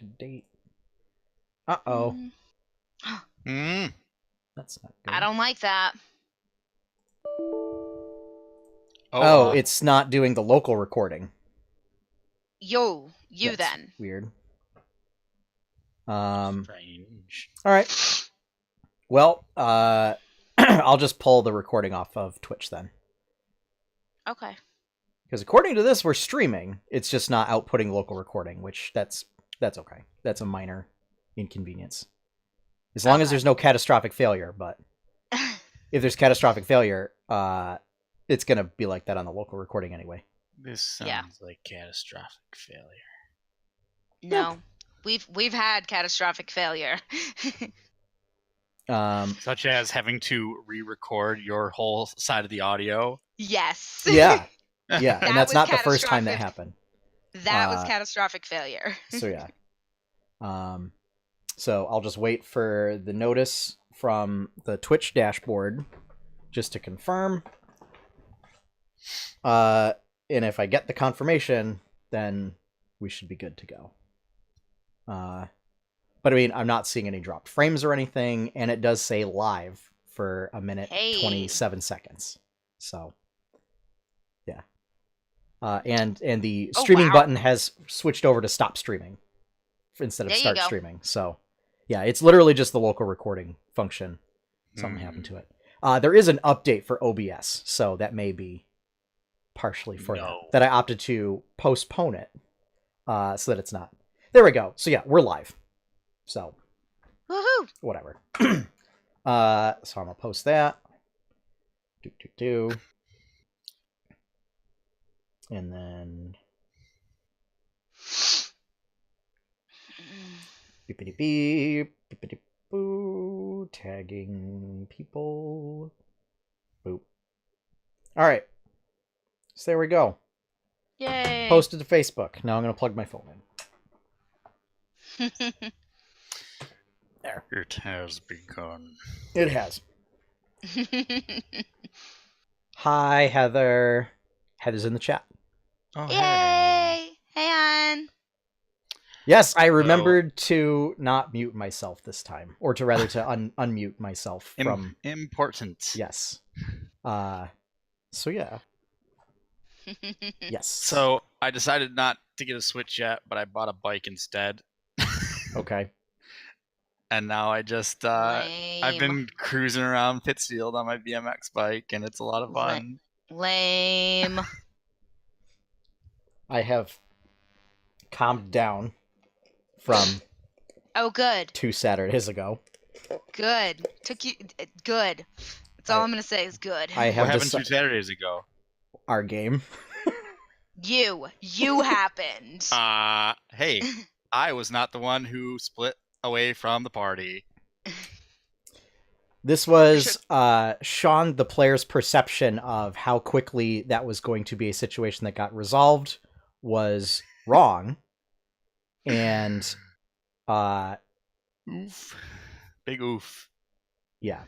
Selected date. Uh-oh. That's not good. I don't like that. Oh, it's not doing the local recording. You That's then. Weird. Strange. All right. Well, I'll just pull the recording off of Twitch then. Okay. Because according to this, we're streaming. It's just not outputting local recording, which that's okay. That's a minor inconvenience. As long as there's no catastrophic failure, but if there's catastrophic failure, it's going to be like that on the local recording anyway. This sounds like catastrophic failure. No. We've had catastrophic failure. Such as having to re-record your whole side of the audio. Yes. Yeah. Yeah, and That that's was not the first time that catastrophic. happened. That was catastrophic failure. So yeah. So I'll just wait for the notice from the Twitch dashboard just to confirm. And if I get the confirmation, then we should be good to go. But I mean, I'm not seeing any dropped frames or anything, and it does say live for 1 minute 27 seconds. So yeah. And the streaming button has switched over to stop streaming instead of start streaming. So yeah, it's literally just the local recording function. Something happened to it. There is an update for OBS, so that may be partially for that I opted to postpone it so that it's not. There we go. So yeah, we're live. So woohoo! Whatever. So I'm gonna post that. And then beepity beep, beepity boo, tagging people. Boop. All right. So there we go. Yay! Posted to Facebook. Now I'm gonna plug my phone in. There. It has begun. It has. Hi, Heather. Heather's in the chat. Oh, Yay! Hey, Ann. Yes, I remembered to not mute myself this time, or to rather to unmute myself from important. Yes. So yeah. Yes. So I decided not to get a Switch yet, but I bought a bike instead. Okay. And now I just I've been cruising around Pittsfield on my BMX bike, and it's a lot of fun. Lame. I have calmed down from good 2 Saturdays ago. Good. Took you good. That's all I'm gonna say is good. I have what happened 2 Saturdays ago? Our game. You happened. Hey, I was not the one who split away from the party. This was Sean, the player's perception of how quickly that was going to be a situation that got resolved was wrong. And oof. Big oof. Yeah.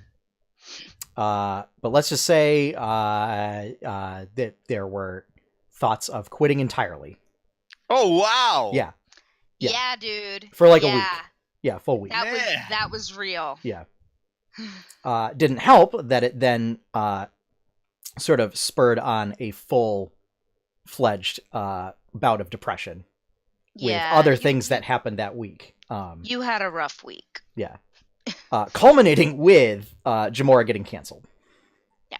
But let's just say that there were thoughts of quitting entirely. Oh wow. Yeah. Yeah, dude. For like a week. Yeah, full week. That was real. Yeah. Didn't help that it then sort of spurred on a full-fledged bout of depression with other things that happened that week. You had a rough week. Yeah. Culminating with Jemmora getting canceled. Yeah.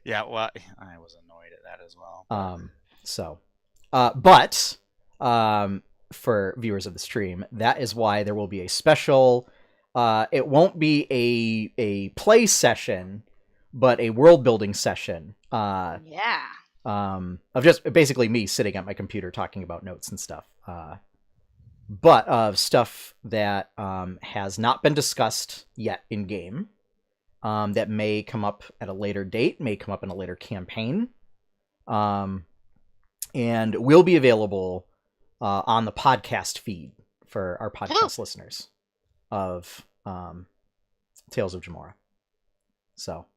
Yeah, well, I was annoyed at that as well. But for viewers of the stream, that is why there will be a special. It won't be a play session, but a world building session. Of just basically me sitting at my computer talking about notes and stuff. But of stuff that has not been discussed yet in game, that may come up at a later date, may come up in a later campaign, and will be available on the podcast feed for our podcast listeners of Tales of Jemmora. So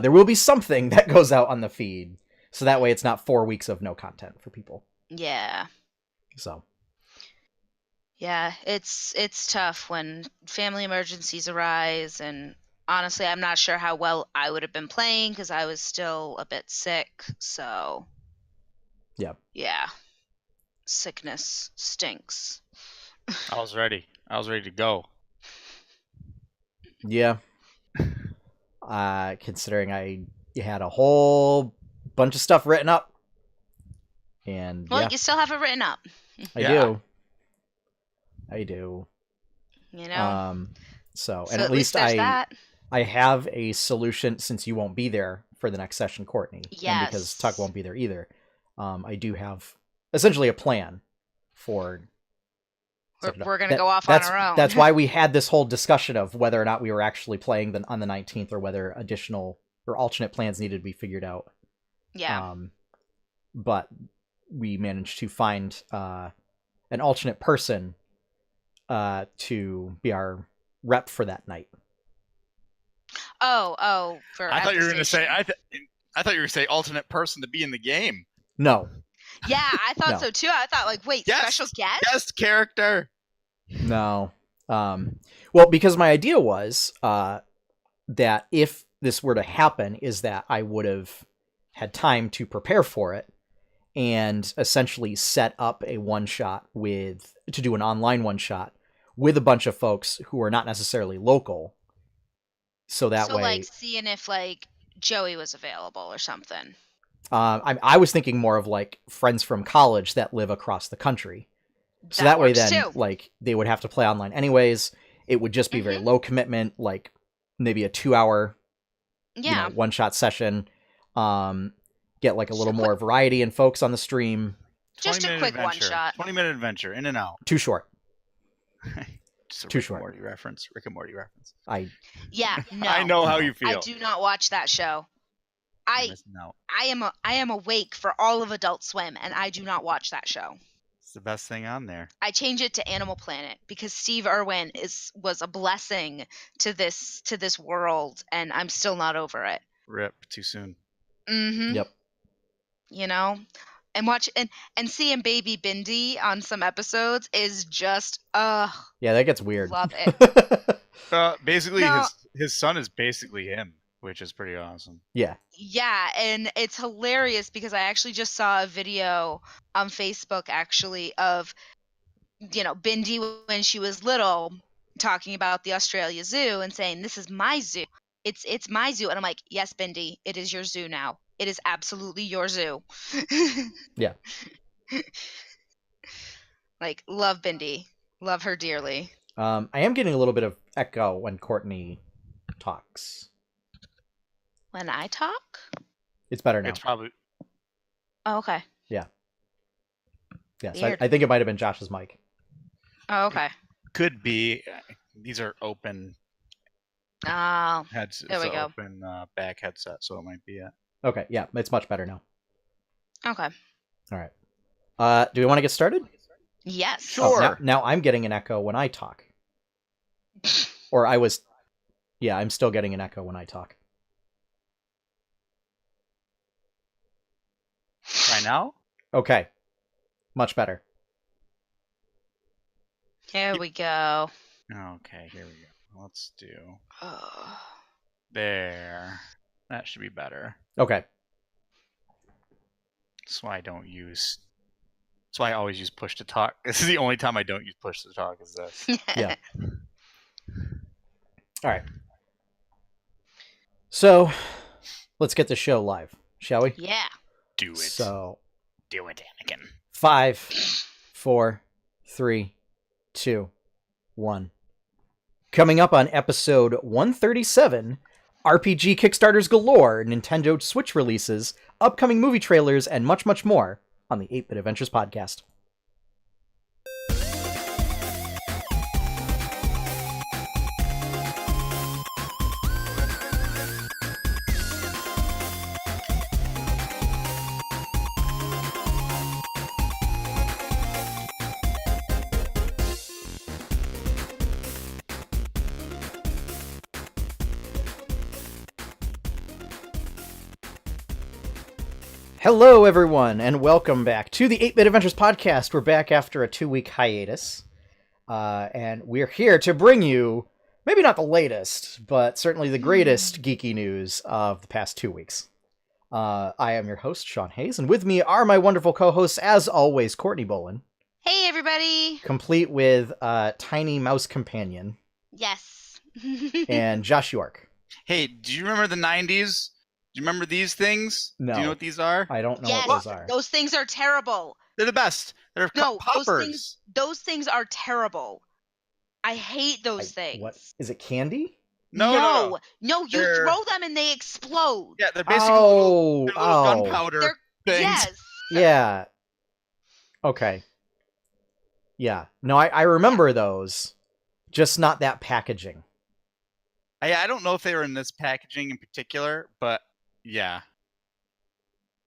there will be something that goes out on the feed, so that way it's not 4 weeks of no content for people. Yeah. So. Yeah, it's tough when family emergencies arise, and honestly, I'm not sure how well I would have been playing because I was still a bit sick. So, yeah, sickness stinks. I was ready. I was ready to go. Yeah. Considering I had a whole bunch of stuff written up. And well, you still have it written up. I do. You know. And at least there's that. I have a solution since you won't be there for the next session, Courtney. Yes. And because Tuck won't be there either. I do have essentially a plan for. We're going to go off on our own. That's why we had this whole discussion of whether or not we were actually playing on the 19th or whether additional or alternate plans needed to be figured out. Yeah. But we managed to find an alternate person to be our rep for that night. I thought you were going to say I thought you were going to say alternate person to be in the game. No. Yeah, I thought so too. I thought special guest? Guest character. No. Well, because my idea was that if this were to happen is that I would have had time to prepare for it and essentially set up a one-shot to do an online one-shot with a bunch of folks who are not necessarily local. So way... seeing if, Joey was available or something. I was thinking more of, friends from college that live across the country. So that way then, too. They would have to play online anyways. It would just be very low commitment, maybe a 2-hour one-shot session. Get a little more variety in folks on the stream. Just a quick one-shot. 20-minute adventure, in and out. Too short. Too short. Rick and Morty reference. No. I know how you feel. I do not watch that show. I am awake for all of Adult Swim, and I do not watch that show. It's the best thing on there. I change it to Animal Planet because Steve Irwin was a blessing to this world, and I'm still not over it. Rip, too soon. Mm-hmm. Yep. And watch and seeing Baby Bindi on some episodes is just yeah, that gets weird. Love it. Basically, his son is basically him, which is pretty awesome. Yeah, and it's hilarious because I actually just saw a video on Facebook of Bindi when she was little talking about the Australia Zoo and saying, "This is my zoo. It's my zoo." And I'm like, "Yes, Bindi, it is your zoo now. It is absolutely your zoo." Yeah. Love Bindi. Love her dearly. I am getting a little bit of echo when Courtney talks. When I talk? It's better now. It's probably... Oh, okay. Yeah. Yeah, so I think it might have been Josh's mic. Oh, okay. Could be. These are open... Oh, there we go. Open back headset, so it might be it. Okay, yeah, it's much better now. Okay. All right. Do we want to get started? Yes. Sure. Oh, now I'm getting an echo when I talk. Or I was... Yeah, I'm still getting an echo when I talk. Try now? Okay. Much better. Here we go. Okay, here we go. Let's do... There. That should be better. Okay. That's why I always use push to talk. This is the only time I don't use push to talk is this. Yeah. All right. So, let's get the show live, shall we? Yeah. Do it. So, do it, Anakin. 5, 4, 3, 2, 1. Coming up on episode 137, RPG Kickstarters galore, Nintendo Switch releases, upcoming movie trailers, and much, much more on the 8-Bit Adventures podcast. Hello, everyone, and welcome back to the 8-Bit Adventures podcast. We're back after a 2-week hiatus. and we're here to bring you, maybe not the latest, but certainly the greatest geeky news of the past 2 weeks. I am your host, Sean Hayes, and with me are my wonderful co-hosts, as always, Courtney Bolin. Hey, everybody! Complete with Tiny Mouse Companion. Yes. And Josh York. Hey, do you remember the 90s? Do you remember these things? No. Do you know what these are? I don't know Yes, what those are. those things are terrible. They're the best. They're poppers. Those things are terrible. I hate those things. What? Is it candy? No, you throw them and they explode. Yeah, they're basically little Oh. gunpowder things. Yes. Yeah. Okay. Yeah. No, I remember those. Just not that packaging. I don't know if they were in this packaging in particular, but yeah.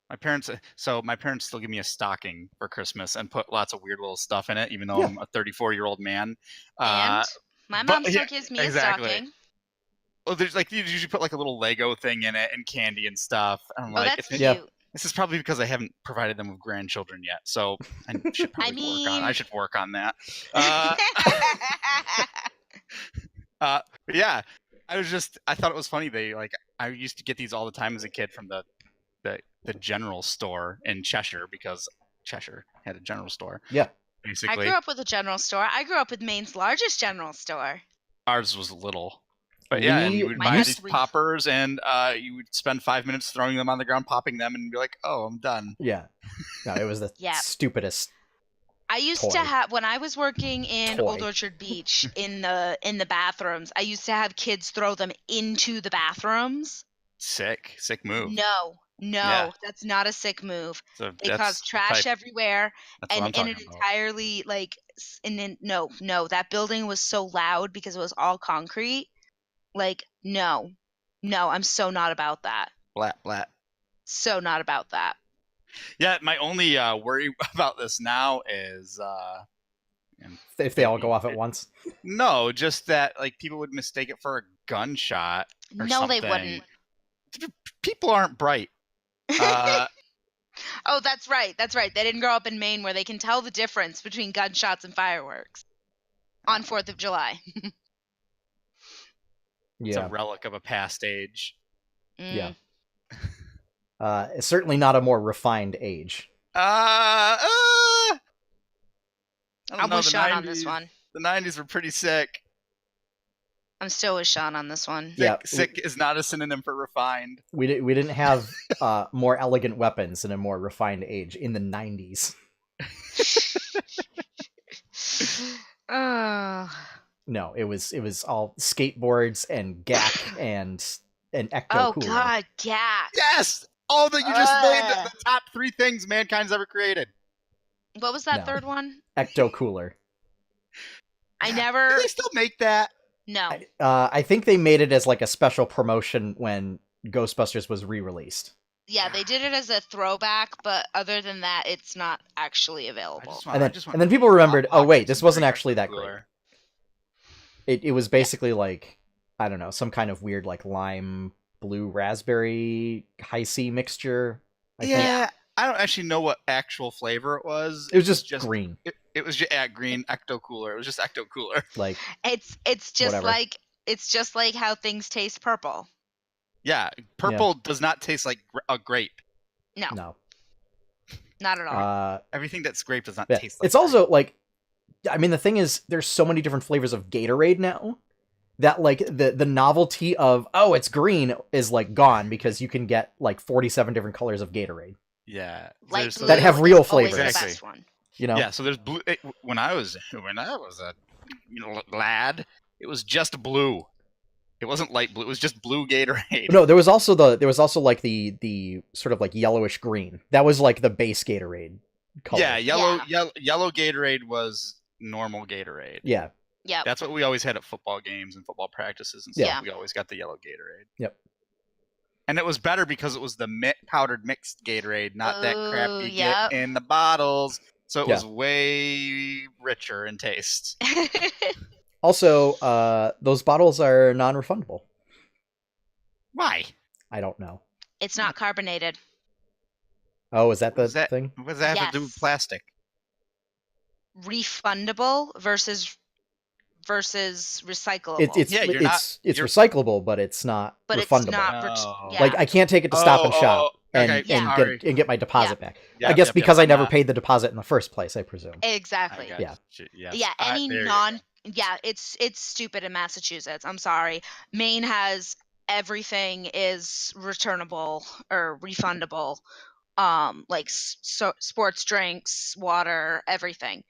My parents still give me a stocking for Christmas and put lots of weird little stuff in it, even though I'm a 34-year-old man. And my mom still gives me a stocking. Well, there's like you usually put like a little Lego thing in it and candy and stuff. And I'm that's cute. This is probably because I haven't provided them with grandchildren yet, so I should probably work on that. Yeah, I thought it was funny. I used to get these all the time as a kid from the general store in Cheshire, because Cheshire had a general store. Yeah. Basically. I grew up with a general store. I grew up with Maine's largest general store. Ours was little. But yeah, and you would buy these poppers, and you would spend 5 minutes throwing them on the ground, popping them, and be like, "Oh, I'm done." Yeah, no, it was the stupidest. I used to have, when I was working in Old Orchard Beach in the bathrooms, I used to have kids throw them into the bathrooms. Sick move. No, that's not a sick move. So they cause trash everywhere, and in an about. entirely no, that building was so loud because it was all concrete. No, I'm so not about that. Blat. So not about that. Yeah, my only worry about this now is if they all go off at once. No, just that people would mistake it for a gunshot. Or something. They wouldn't. People aren't bright. Oh, that's right. They didn't grow up in Maine where they can tell the difference between gunshots and fireworks on 4th of July. It's a relic of a past age. Yeah. It's certainly not a more refined age. I'm with Sean on this one. The 90s were pretty sick. I'm still with Sean on this one. Sick is not a synonym for refined. We didn't have more elegant weapons in a more refined age in the 90s. No, it was all skateboards and GAC and ecto cooler. Oh God, GAC! Yes, all that you just named the top 3 things mankind's ever created. What was that third one? Ecto cooler. I never. Do they still make that? No. I think they made it as a special promotion when Ghostbusters was re-released. Yeah, they did it as a throwback, but other than that, it's not actually available. And then people remembered, oh wait, this wasn't actually that great. It was basically I don't know, some kind of weird lime blue raspberry high C mixture. I think. I don't actually know what actual flavor it was. It was just green. It was just green ecto cooler. It was just ecto cooler. It's just whatever. It's just like how things taste purple. Yeah, purple does not taste like a grape. No. Not at all. Everything that's grape does not taste like it's also the thing is, there's so many different flavors of Gatorade now that the novelty of it's green is gone, because you can get 47 different colors of Gatorade. Yeah, that have real flavors. Exactly. Yeah, so there's blue. When I was a lad, it was just blue. It wasn't light blue. It was just blue Gatorade. No, there was also the sort of yellowish green. That was the base Gatorade color. Yeah, yellow Gatorade was normal Gatorade. Yeah. Yeah. That's what we always had at football games and football practices and stuff. Yeah. We always got the yellow Gatorade. Yep. And it was better because it was the powdered mixed Gatorade, not that crap you get in the bottles. So it was way richer in taste. Also, those bottles are non-refundable. Why? I don't know. It's not carbonated. Oh, is that the thing? What does that have to do with plastic? Refundable versus versus recyclable. It's you're recyclable, but it's not but refundable. it's not yeah. Like I can't take it to Stop and Shop and get my deposit back. I guess because I never paid the deposit in the first place, I presume. Exactly. Yeah. It's stupid in Massachusetts. I'm sorry. Maine has everything is returnable or refundable. Like sports drinks, water, everything.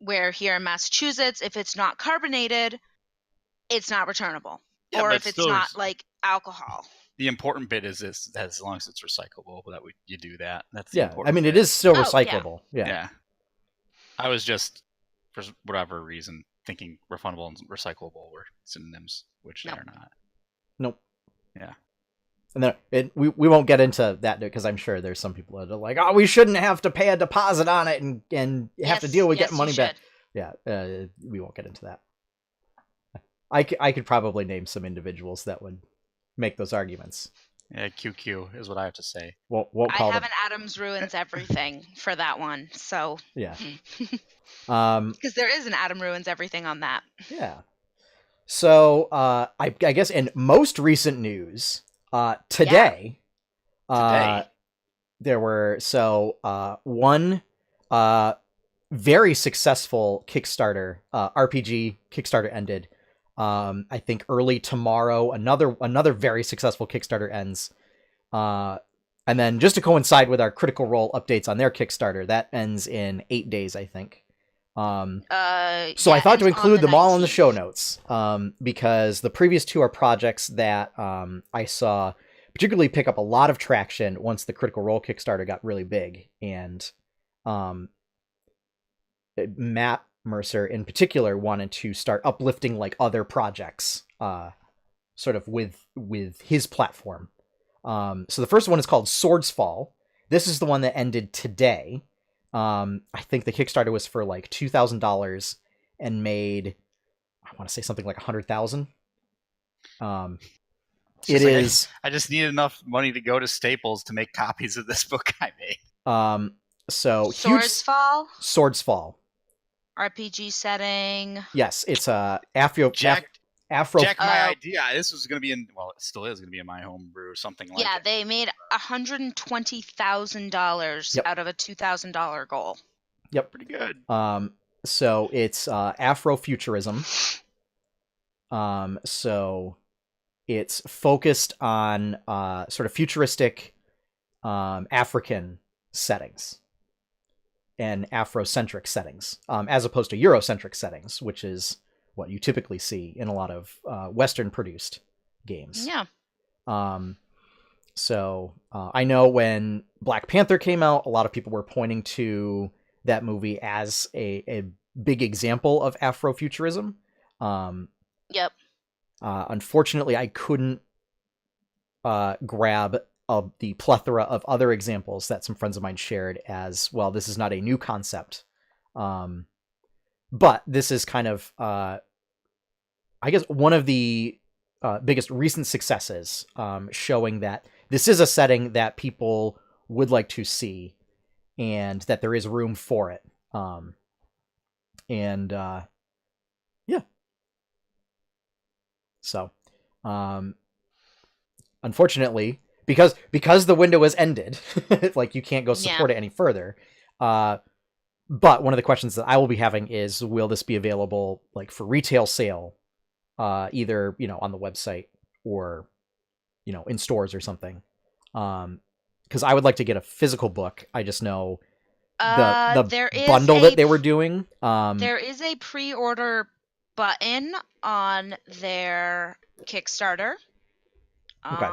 Where here in Massachusetts, if it's not carbonated, it's not returnable. Or if it's not like alcohol. The important bit is this: that as long as it's recyclable, you do that. That's the important. I mean, it is still recyclable. Yeah. I was just, for whatever reason, thinking refundable and recyclable were synonyms, which they are not. Nope. Yeah. And then we won't get into that because I'm sure there's some people that are like, oh, we shouldn't have to pay a deposit on it and have to deal with getting money back. Yeah, we won't get into that. I could probably name some individuals that would make those arguments. Yeah, QQ is what I have to say. Won't call I have an Adams Ruins Everything for that one, so yeah. Because there is an Adam Ruins Everything on that. Yeah. So I guess in most recent news. Today, there were one very successful Kickstarter, RPG Kickstarter ended. I think early tomorrow, another very successful Kickstarter ends. And then just to coincide with our Critical Role updates on their Kickstarter, that ends in 8 days, I think. So I thought to include them all in the show notes, because the previous two are projects that I saw particularly pick up a lot of traction once the Critical Role Kickstarter got really big, and Matt Mercer in particular wanted to start uplifting like other projects, sort of with his platform. So the first one is called Swords Fall. This is the one that ended today. I think the Kickstarter was for like $2,000 and made, I want to say something like 100,000. It is. I just need enough money to go to Staples to make copies of this book I made. So Swords Fall. Swords Fall. RPG setting. Yes, it's Afro. Jack, my idea. This was going to be it still is going to be in my homebrew or something like that. Yeah, they made $120,000 out of a $2,000 goal. Yep. Pretty good. So it's Afrofuturism. So it's focused on sort of futuristic African settings and Afrocentric settings, as opposed to Eurocentric settings, which is what you typically see in a lot of Western-produced games. Yeah. So I know when Black Panther came out, a lot of people were pointing to that movie as a big example of Afrofuturism. Yep. Unfortunately, I couldn't grab the plethora of other examples that some friends of mine shared as, well, this is not a new concept. But this is kind of, I guess, one of the biggest recent successes, showing that this is a setting that people would like to see and that there is room for it. Yeah. So, unfortunately, because the window is ended, like you can't go support it any further. But one of the questions that I will be having is, will this be available like for retail sale, either, on the website or, in stores or something? Because I would like to get a physical book. I just know the bundle that they were doing. There is a pre-order button on their Kickstarter. Okay.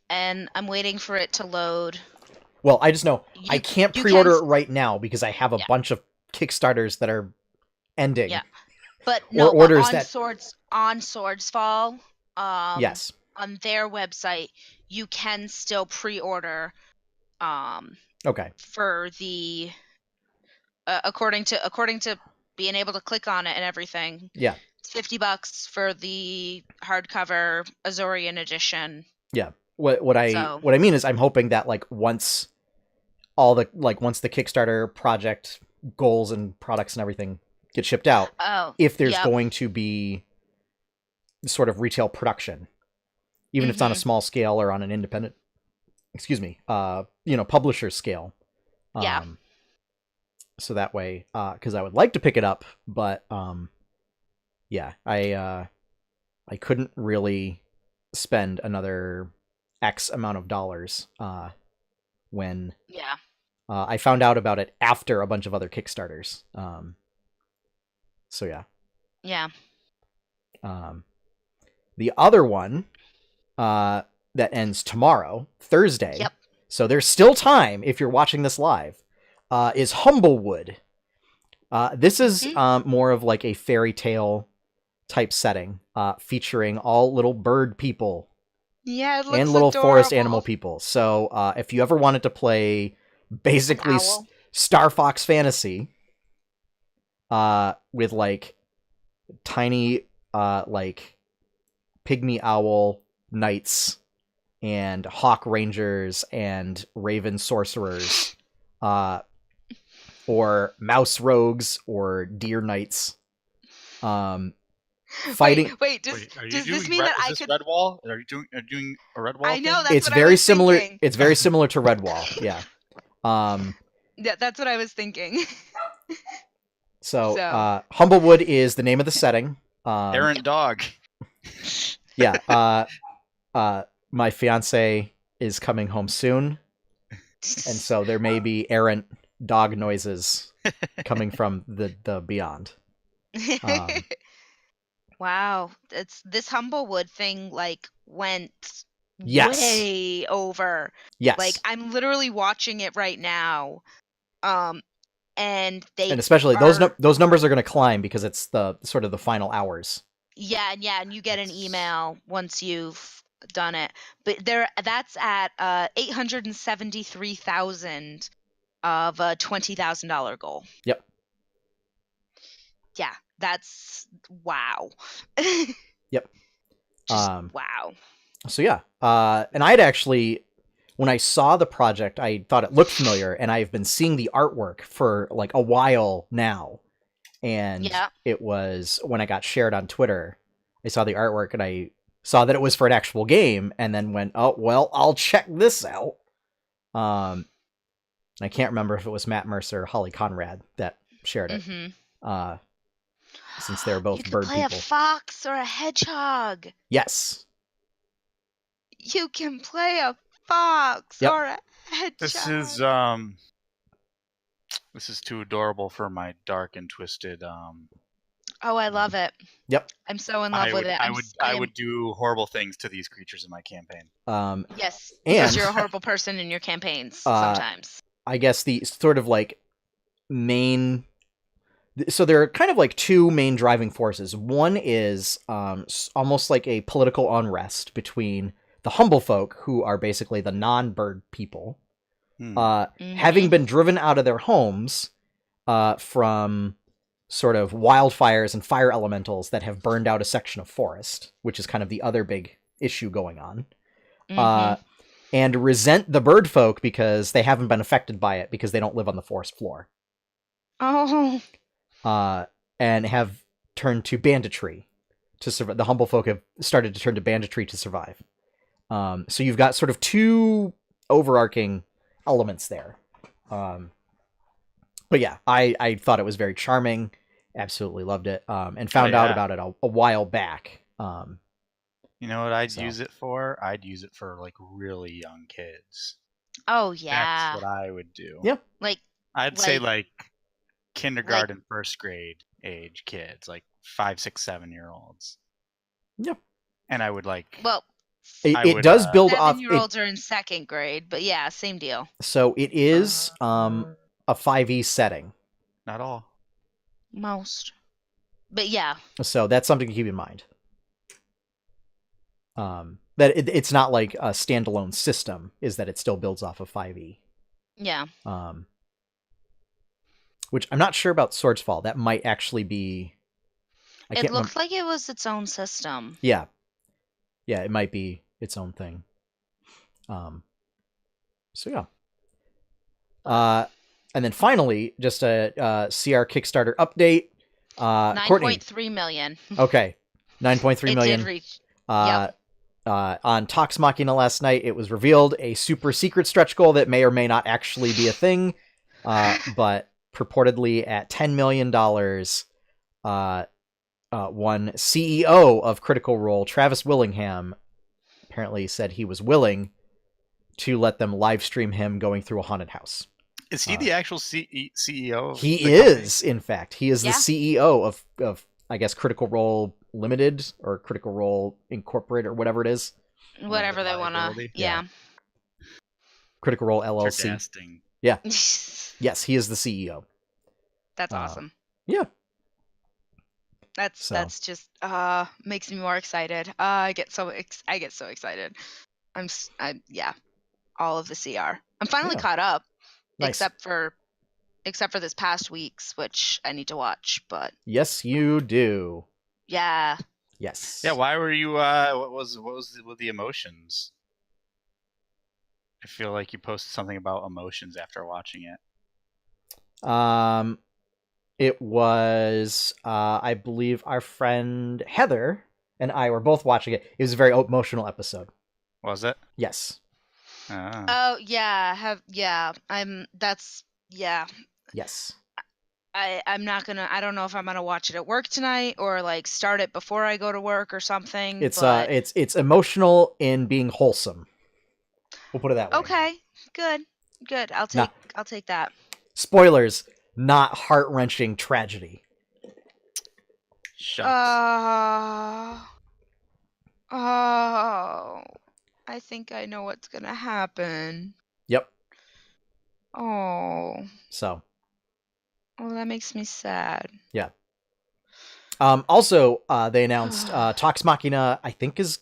And I'm waiting for it to load. Well, I just know I can't pre-order it right now because I have a bunch of Kickstarters that are ending. Yeah, but no, orders on Swords Fall. Yes. On their website, you can still pre-order. Okay. For the according to being able to click on it and everything. Yeah. It's $50 for the hardcover Azorian edition. Yeah. What I mean is I'm hoping that once the Kickstarter project goals and products and everything get shipped out. Oh, if there's going to be sort of retail production, even if it's on a small scale or on an independent, publisher scale. So that way, because I would like to pick it up, but I couldn't really spend another X amount of dollars when I found out about it after a bunch of other Kickstarters. So yeah. Yeah. The other one that ends tomorrow, Thursday. Yep. So there's still time if you're watching this live. Is Humblewood. This is more of like a fairy tale type setting, featuring all little bird people. Yeah, it looks and little adorable. forest animal people. So if you ever wanted to play basically Star Fox Fantasy with like tiny like pygmy owl knights and hawk rangers and raven sorcerers, or mouse rogues or deer knights, fighting. Wait, does this mean that I could Redwall? Are you doing a Redwall? I know thing? that's what I was thinking. It's very similar to Redwall. Yeah. Yeah, that's what I was thinking. So Humblewood is the name of the setting. Errant dog. Yeah. My fiance is coming home soon, and so there may be errant dog noises coming from the beyond. Wow, it's this Humblewood thing like went way over. Yes. Like I'm literally watching it right now. And especially those numbers are going to climb because it's the sort of the final hours. Yeah, and you get an email once you've done it. But that's at 873,000 of a $20,000 goal. Yep. Yeah, that's wow. Yep. Wow. So yeah, and I'd actually, when I saw the project, I thought it looked familiar, and I've been seeing the artwork for like a while now. And it was when I got shared on Twitter, I saw the artwork and I saw that it was for an actual game, and then went, oh, well, I'll check this out. I can't remember if it was Matt Mercer or Holly Conrad that shared it. Since they're both bird people. You can play a fox or a hedgehog. Yes. You can play a fox or a hedgehog. This is too adorable for my dark and twisted. Oh, I love it. Yep. I'm so in love with it. I would do horrible things to these creatures in my campaign. Yes, because you're a horrible person in your campaigns sometimes. I guess the sort of like main. So there are kind of like two main driving forces. One is almost like a political unrest between the humble folk, who are basically the non-bird people, having been driven out of their homes from sort of wildfires and fire elementals that have burned out a section of forest, which is kind of the other big issue going on, and resent the bird folk because they haven't been affected by it because they don't live on the forest floor. Oh. And have turned to banditry to survive. The humble folk have started to turn to banditry to survive. So you've got sort of two overarching elements there. But yeah, I thought it was very charming. Absolutely loved it. And found out about it a while back. You know what I'd use it for? I'd use it for like really young kids. Oh yeah. That's what I would do. Yep. I'd say like kindergarten, first grade age kids, like 5, 6, 7-year-olds. Yep. And I would it does build off. 7-year-olds are in second grade, but yeah, same deal. So it is a 5e setting. Not all. Most. But yeah. So that's something to keep in mind. That it's not like a standalone system, is that it still builds off of 5e. Yeah. Which I'm not sure about Swords Fall. That might actually be. It looked like it was its own system. Yeah. Yeah, it might be its own thing. So yeah. And then finally, just a CR Kickstarter update. Courtney. 9.3 million. Okay, 9.3 million. It did reach. On Tox Machina last night, it was revealed a super secret stretch goal that may or may not actually be a thing, but purportedly at $10 million, one CEO of Critical Role, Travis Willingham, apparently said he was willing to let them live stream him going through a haunted house. Is he the actual CEO? He is, in fact. He is the CEO of, I guess, Critical Role Limited or Critical Role Incorporated or whatever it is. Whatever they want to. Yeah. Critical Role LLC. Interesting. Yeah. Yes, he is the CEO. That's awesome. Yeah. That's just makes me more excited. I get so excited. Yeah. All of the CR. I'm finally caught up. Nice. Except for this past week's, which I need to watch, but yes, you do. Yeah. Yes. Yeah. Why were you? What was with the emotions? I feel like you posted something about emotions after watching it. It was I believe our friend Heather and I were both watching it. It was a very emotional episode. Was it? Yes. Oh yeah. Yes. I'm not gonna. I don't know if I'm gonna watch it at work tonight or like start it before I go to work or something. It's emotional in being wholesome. We'll put it that way. Okay, good. I'll take that. Spoilers, not heart-wrenching tragedy. Shucks. I think I know what's gonna happen. Yep. Oh. So. Oh, that makes me sad. Yeah. Also, they announced Tox Machina, I think, is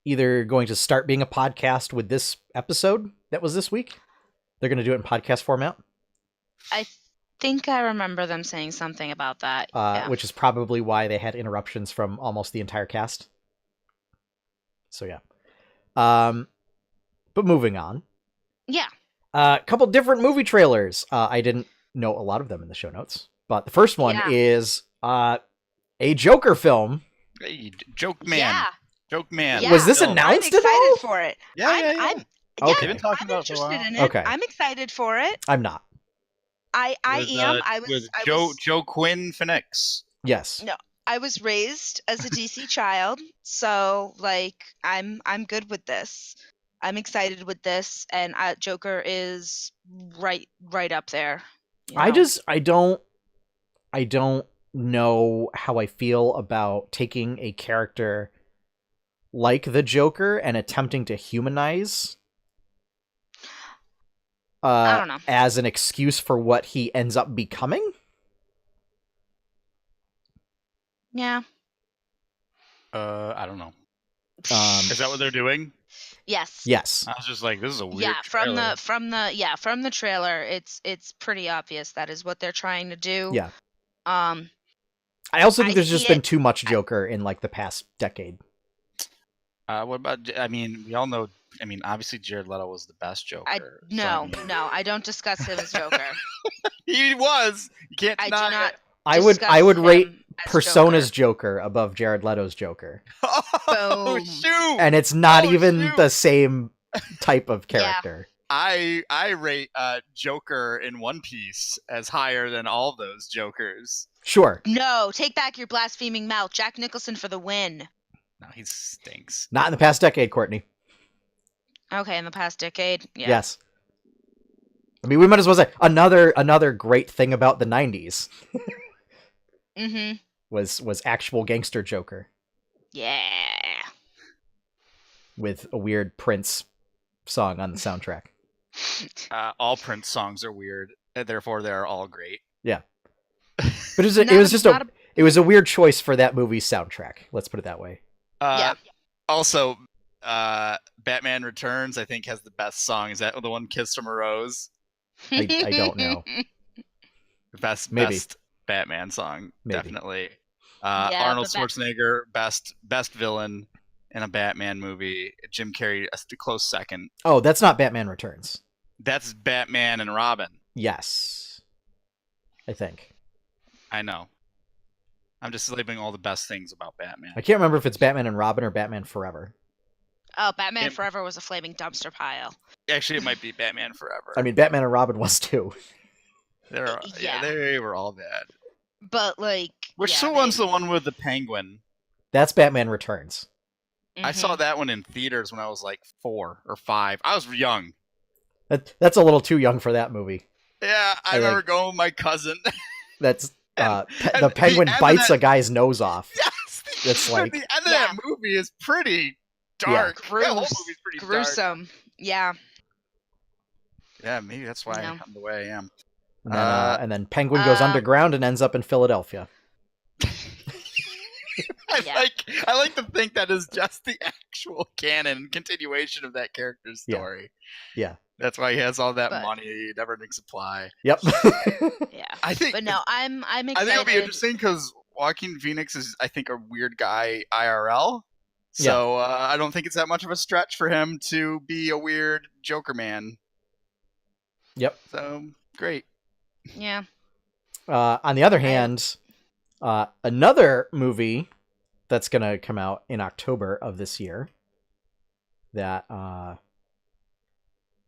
either going to start being a podcast with this episode that was this week. They're going to do it in podcast format. I think I remember them saying something about that. Which is probably why they had interruptions from almost the entire cast. So, yeah. But moving on. Yeah. A couple different movie trailers. I didn't know a lot of them in the show notes. But the first one is a Joker film. Hey, Joke Man. Yeah. Joke Man. Yeah. Was this announced at all? I'm excited for it. Yeah. Okay. Been talking about interested it for a while. in it. Okay. I'm excited for it. I'm not. I am. I was Joe Quinn Phoenix. Yes. No, I was raised as a DC child, so like I'm good with this. I'm excited with this, and Joker is right up there. You know? I don't know how I feel about taking a character like the Joker and attempting to humanize I don't know. as an excuse for what he ends up becoming. Yeah. I don't know. Is that what they're doing? Yes. Yes. I was just like, this is a weird trailer. from the trailer, it's pretty obvious that is what they're trying to do. Yeah. I also think there's just been too much Joker in like the past decade. What about? I mean, we all know. I mean, obviously Jared Leto was the best Joker. No, I don't discuss him as Joker. He was. You can't deny I do not. it. I would rate Persona's Joker above Jared Leto's Joker. Oh shoot! And it's not even the same type of character. Yeah. I rate Joker in One Piece as higher than all those Jokers. Sure. No, take back your blaspheming mouth. Jack Nicholson for the win. No, he stinks. Not in the past decade, Courtney. Okay, in the past decade. Yeah. Yes. I mean, we might as well say another great thing about the 90s. Mm-hmm. Was actual gangster Joker. Yeah. With a weird Prince song on the soundtrack. All Prince songs are weird, and therefore they're all great. Yeah. But it was a weird choice for that movie's soundtrack. Let's put it that way. Also, Batman Returns, I think, has the best song. Is that the one, Kiss from a Rose? I don't know. The best Batman song, Maybe. Definitely. Arnold Schwarzenegger, best villain in a Batman movie. Jim Carrey, a close second. Oh, that's not Batman Returns. That's Batman and Robin. Yes. I think. I know. I'm just labeling all the best things about Batman. I can't remember if it's Batman and Robin or Batman Forever. Oh, Batman Forever was a flaming dumpster pile. Actually, it might be Batman Forever. I mean, Batman and Robin was too. They were all bad. But like, which one's the one with the penguin? That's Batman Returns. I saw that one in theaters when I was like 4 or 5. I was young. That's a little too young for that movie. Yeah, I remember going with my cousin. That's the penguin bites a guy's nose off. Yes, it's like the end of that movie is pretty dark. Yeah. That whole movie's pretty gruesome. Dark. Yeah. Yeah, maybe that's why I'm the way I am. And then Penguin goes underground and ends up in Philadelphia. I like to think that is just the actual canon continuation of that character's story. Yeah. That's why he has all that money, never makes supply. Yep. Yeah. I think. But no, I'm excited. I think it'll be interesting because Joaquin Phoenix is, I think, a weird guy IRL. So I don't think it's that much of a stretch for him to be a weird Joker man. Yep. So great. Yeah. On the other hand, another movie that's going to come out in October of this year that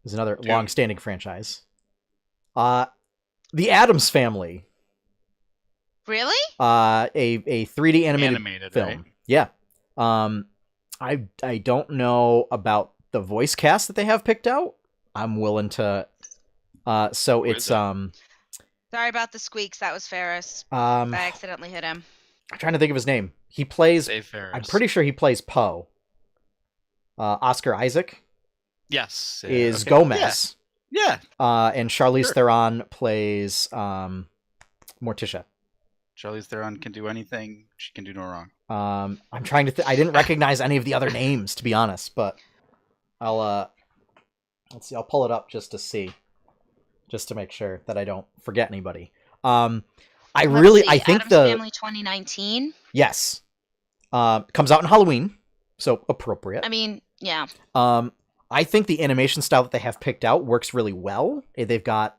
is another long-standing franchise. The Addams Family. Really? A 3D animated film. Right? Yeah. I don't know about the voice cast that they have picked out. I'm willing to so it's Sorry about the squeaks. That was Ferris. I accidentally hit him. I'm trying to think of his name. He plays Ferris. I'm pretty sure he plays Poe. Oscar Isaac. Yes. Is Gomez. Yeah. And Charlize Theron plays Morticia. Charlize Theron can do anything. She can do no wrong. I'm trying to I didn't recognize any of the other names, to be honest, but I'll let's see. I'll pull it up just to see. Just to make sure that I don't forget anybody. I think Addams Family 2019. Yes. Comes out in Halloween, so appropriate. I mean, yeah. I think the animation style that they have picked out works really well. They've got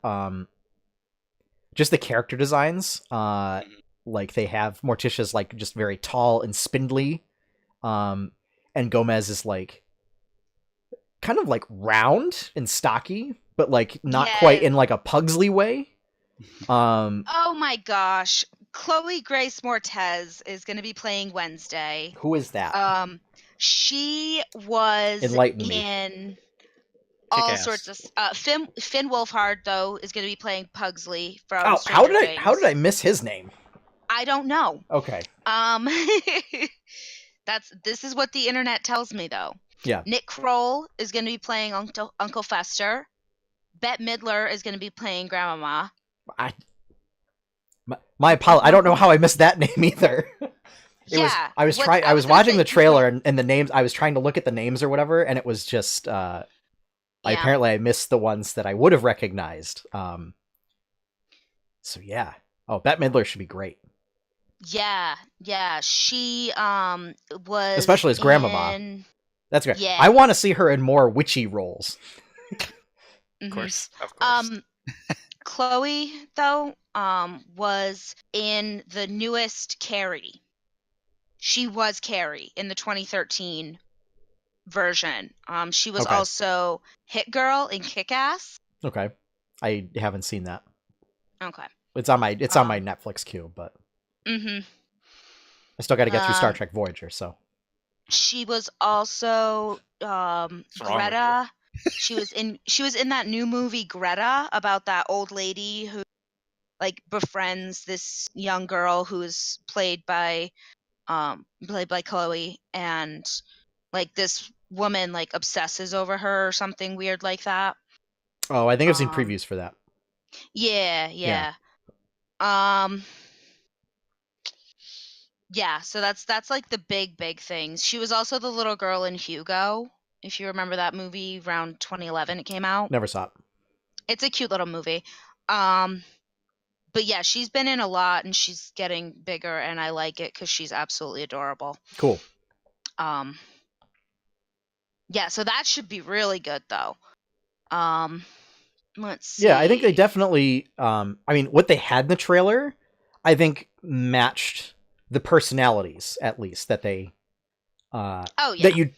just the character designs. Like they have Morticia's like just very tall and spindly, and Gomez is like kind of like round and stocky, but like not quite in like a Pugsley way. Oh my gosh, Chloe Grace Moretz is going to be playing Wednesday. Who is that? She was in all sorts of Finn Wolfhard though is going to be playing Pugsley from how did I miss his name? I don't know. Okay. This is what the internet tells me though. Yeah. Nick Kroll is going to be playing Uncle Fester. Bette Midler is going to be playing Grandmama. My apologies. I don't know how I missed that name either. I was watching the trailer and the names. I was trying to look at the names or whatever, and it was just. Apparently, I missed the ones that I would have recognized. So yeah. Oh, Bette Midler should be great. Yeah. She was especially as Grandmama. That's great. Yeah. I want to see her in more witchy roles. Of course. Chloe though was in the newest Carrie. She was Carrie in the 2013 version. She was also Hit Girl in Kick-Ass. Okay. I haven't seen that. Okay. It's on my Netflix queue, but I still got to get through Star Trek Voyager, so. She was also Greta. She was in that new movie Greta about that old lady who like befriends this young girl who is played by Chloe, and like this woman like obsesses over her or something weird like that. Oh, I think I've seen previews for that. Yeah. Yeah, so that's like the big things. She was also the little girl in Hugo, if you remember that movie around 2011 it came out. Never saw it. It's a cute little movie. But yeah, she's been in a lot and she's getting bigger and I like it because she's absolutely adorable. Cool. Yeah, so that should be really good though. Let's see. Yeah, I think they definitely I mean what they had in the trailer, I think, matched the personalities, at least, that they that you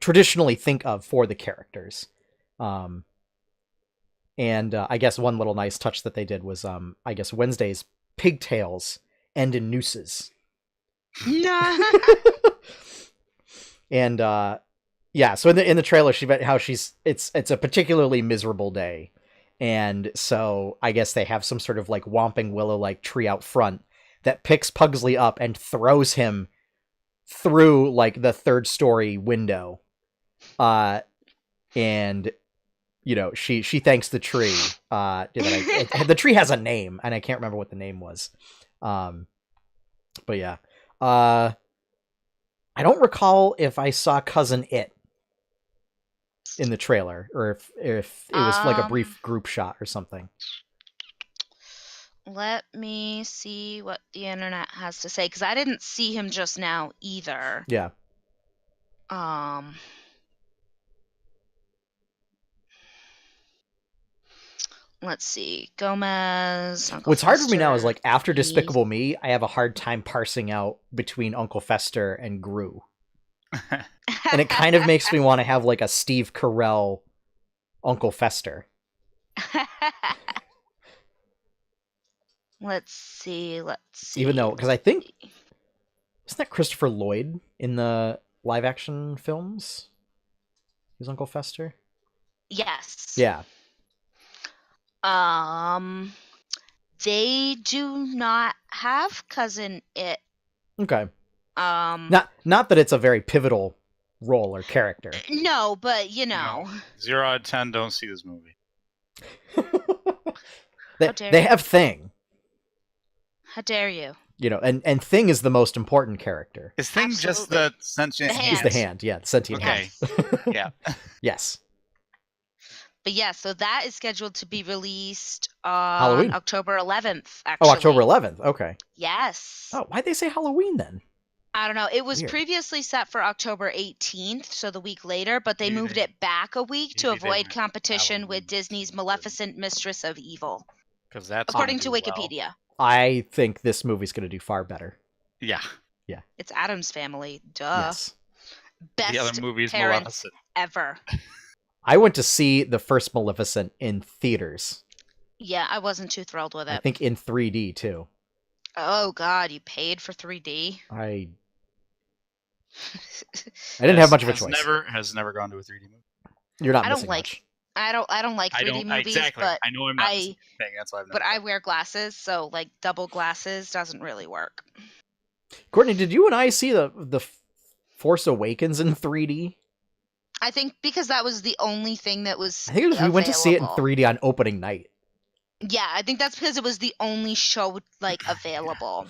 traditionally think of for the characters. And I guess one little nice touch that they did was, I guess Wednesday's pigtails end in nooses. And yeah, so in the trailer, it's a particularly miserable day, and so I guess they have some sort of like Whomping Willow like tree out front that picks Pugsley up and throws him through like the 3rd story window, and she thanks the tree. The tree has a name, and I can't remember what the name was. But yeah, I don't recall if I saw Cousin It in the trailer, or if it was like a brief group shot or something. Let me see what the internet has to say, because I didn't see him just now either. Yeah. Let's see. Gomez. Uncle What's hard for me Fester, now is like after Despicable Me, I have a hard time parsing out between Uncle Fester and Gru. And it kind of makes me want to have like a Steve Carell Uncle Fester. Let's see. Even though, because I think, isn't that Christopher Lloyd in the live action films? He's Uncle Fester? Yes. Yeah. They do not have Cousin It. Okay. Not that it's a very pivotal role or character. No, but No. 0 out of 10 don't see this movie. They have Thing. How dare you? And Thing is the most important character. Is Thing just the sentient hand? He's the hand, yeah, the sentient hand. Yeah. Yes. But yeah, so that is scheduled to be released on Halloween. October 11th, actually. Oh, October 11th. Okay. Yes. Oh, why'd they say Halloween then? I don't know. It was Weird. previously set for October 18th, so the week later, but they moved it back a week to maybe they avoid went competition Halloween with Disney's Maleficent, Mistress of Evil, Because that's according to gonna do Wikipedia. well. I think this movie's going to do far better. Yeah. It's Addams Family. Duh. Yes. Best The other movie's parents Maleficent. ever. I went to see the first Maleficent in theaters. Yeah, I wasn't too thrilled with I it. think in 3D too. Oh God, you paid for 3D? I didn't have much of a choice. Has never gone to a 3D movie. You're not I don't missing like. much. I don't like 3D movies, exactly. but I know I'm not missing anything. That's why I've never. but I wear glasses, so like double glasses doesn't really work. Courtney, did you and I see the Force Awakens in 3D? I think because that was the only thing that was. I think it was, we went to see it in available. 3D on opening night. Yeah, I think that's because it was the only show like available.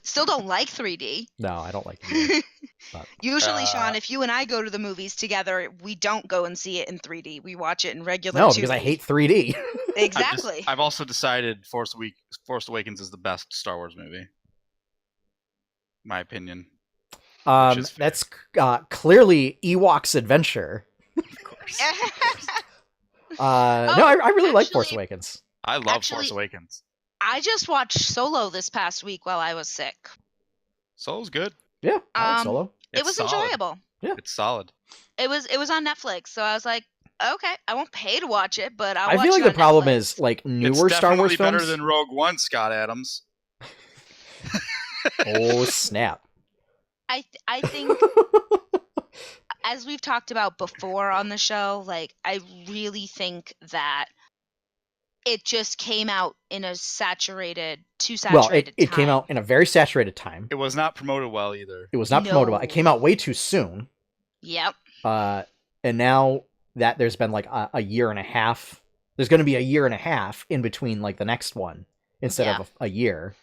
Still don't like 3D. No, I don't like it. Usually, Sean, if you and I go to the movies together, we don't go and see it in 3D. We watch it in regular. No, 2D. because I hate 3D. Exactly. I've also decided Force Awakens is the best Star Wars movie. My opinion. That's clearly Ewok's Adventure. Of course. No, I really like Force actually- Awakens. I love Force Awakens. I just watched Solo this past week while I was sick. Solo's good. Yeah, I like Solo. It was solid. enjoyable. Yeah. It's solid. It was on Netflix, so I was like, okay, I won't pay to watch it, but I'll I watch feel like it the on problem Netflix. is like It's newer Star Wars definitely films. better than Rogue One, Scott Adams. Oh snap! I think, as we've talked about before on the show, like I really think that it just came out in a saturated Well, time. it came out in a very saturated time. It was not promoted well either. It was not promoted well. It No. came out way too soon. Yep. And now that there's been like a year and a half, there's going to be a year and a half in between like the next one instead of a year.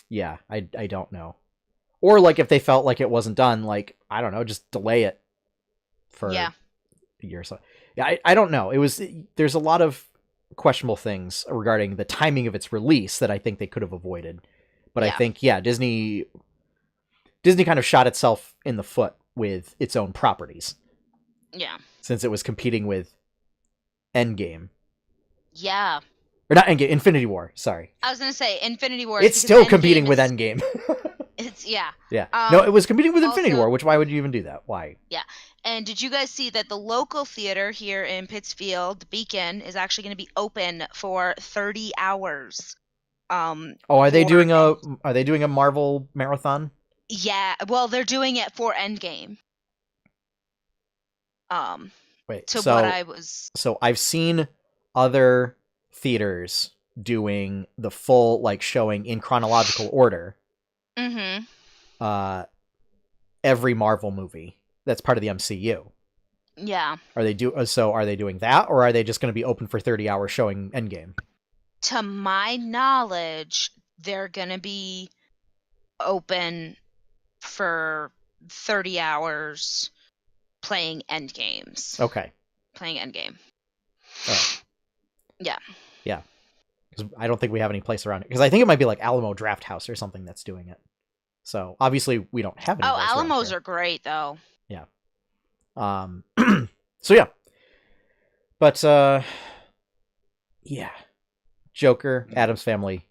Yeah, I don't know. Or like if they felt like it wasn't done, like, I don't know, just delay it for a year or so. Yeah, I don't know. There's a lot of questionable things regarding the timing of its release that I think they could have avoided. But I think, Disney kind of shot itself in the foot with its own properties. Yeah. Since it was competing with Endgame. Yeah. Or not Endgame, Infinity War, sorry. I was going to say Infinity War. It's still competing with Endgame. Yeah. Yeah. No, it was competing with Infinity also, War, which why would you even do that? Why? Yeah. And did you guys see that the local theater here in Pittsfield, the Beacon, is actually going to be open for 30 hours? Are they doing a Marvel marathon? Yeah. Well, they're doing it for Endgame. Wait. So I've seen other theaters doing the full like showing in chronological order. Mm-hmm. Every Marvel movie that's part of the MCU. Yeah. Are they doing that, or are they just going to be open for 30 hours showing Endgame? To my knowledge, they're going to be open for 30 hours playing Endgames. Okay. Playing Endgame. Oh. Yeah. Yeah. Because I don't think we have any place around it. Because I think it might be like Alamo Draft House or something that's doing it. So obviously we don't have any. Oh, Alamos are great though. Yeah. So yeah. But yeah. Joker, Addams Family.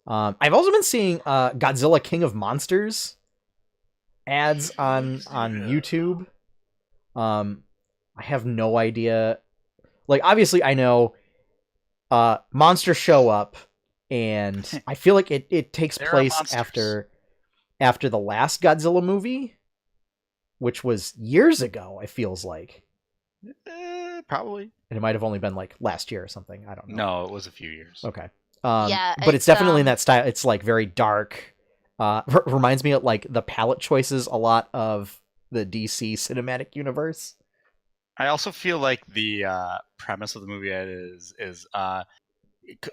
I've also been seeing Godzilla King of Monsters ads on YouTube. I have no idea. Like, obviously, I know monsters show up, and I feel like it takes place after the last Godzilla movie, which was years ago. It feels like probably, and it might have only been like last year or something. I don't know. No, it was a few years. Okay. Yeah, but it's definitely in that style. It's like very dark. Reminds me of like the palette choices a lot of the DC cinematic universe. I also feel like the premise of the movie is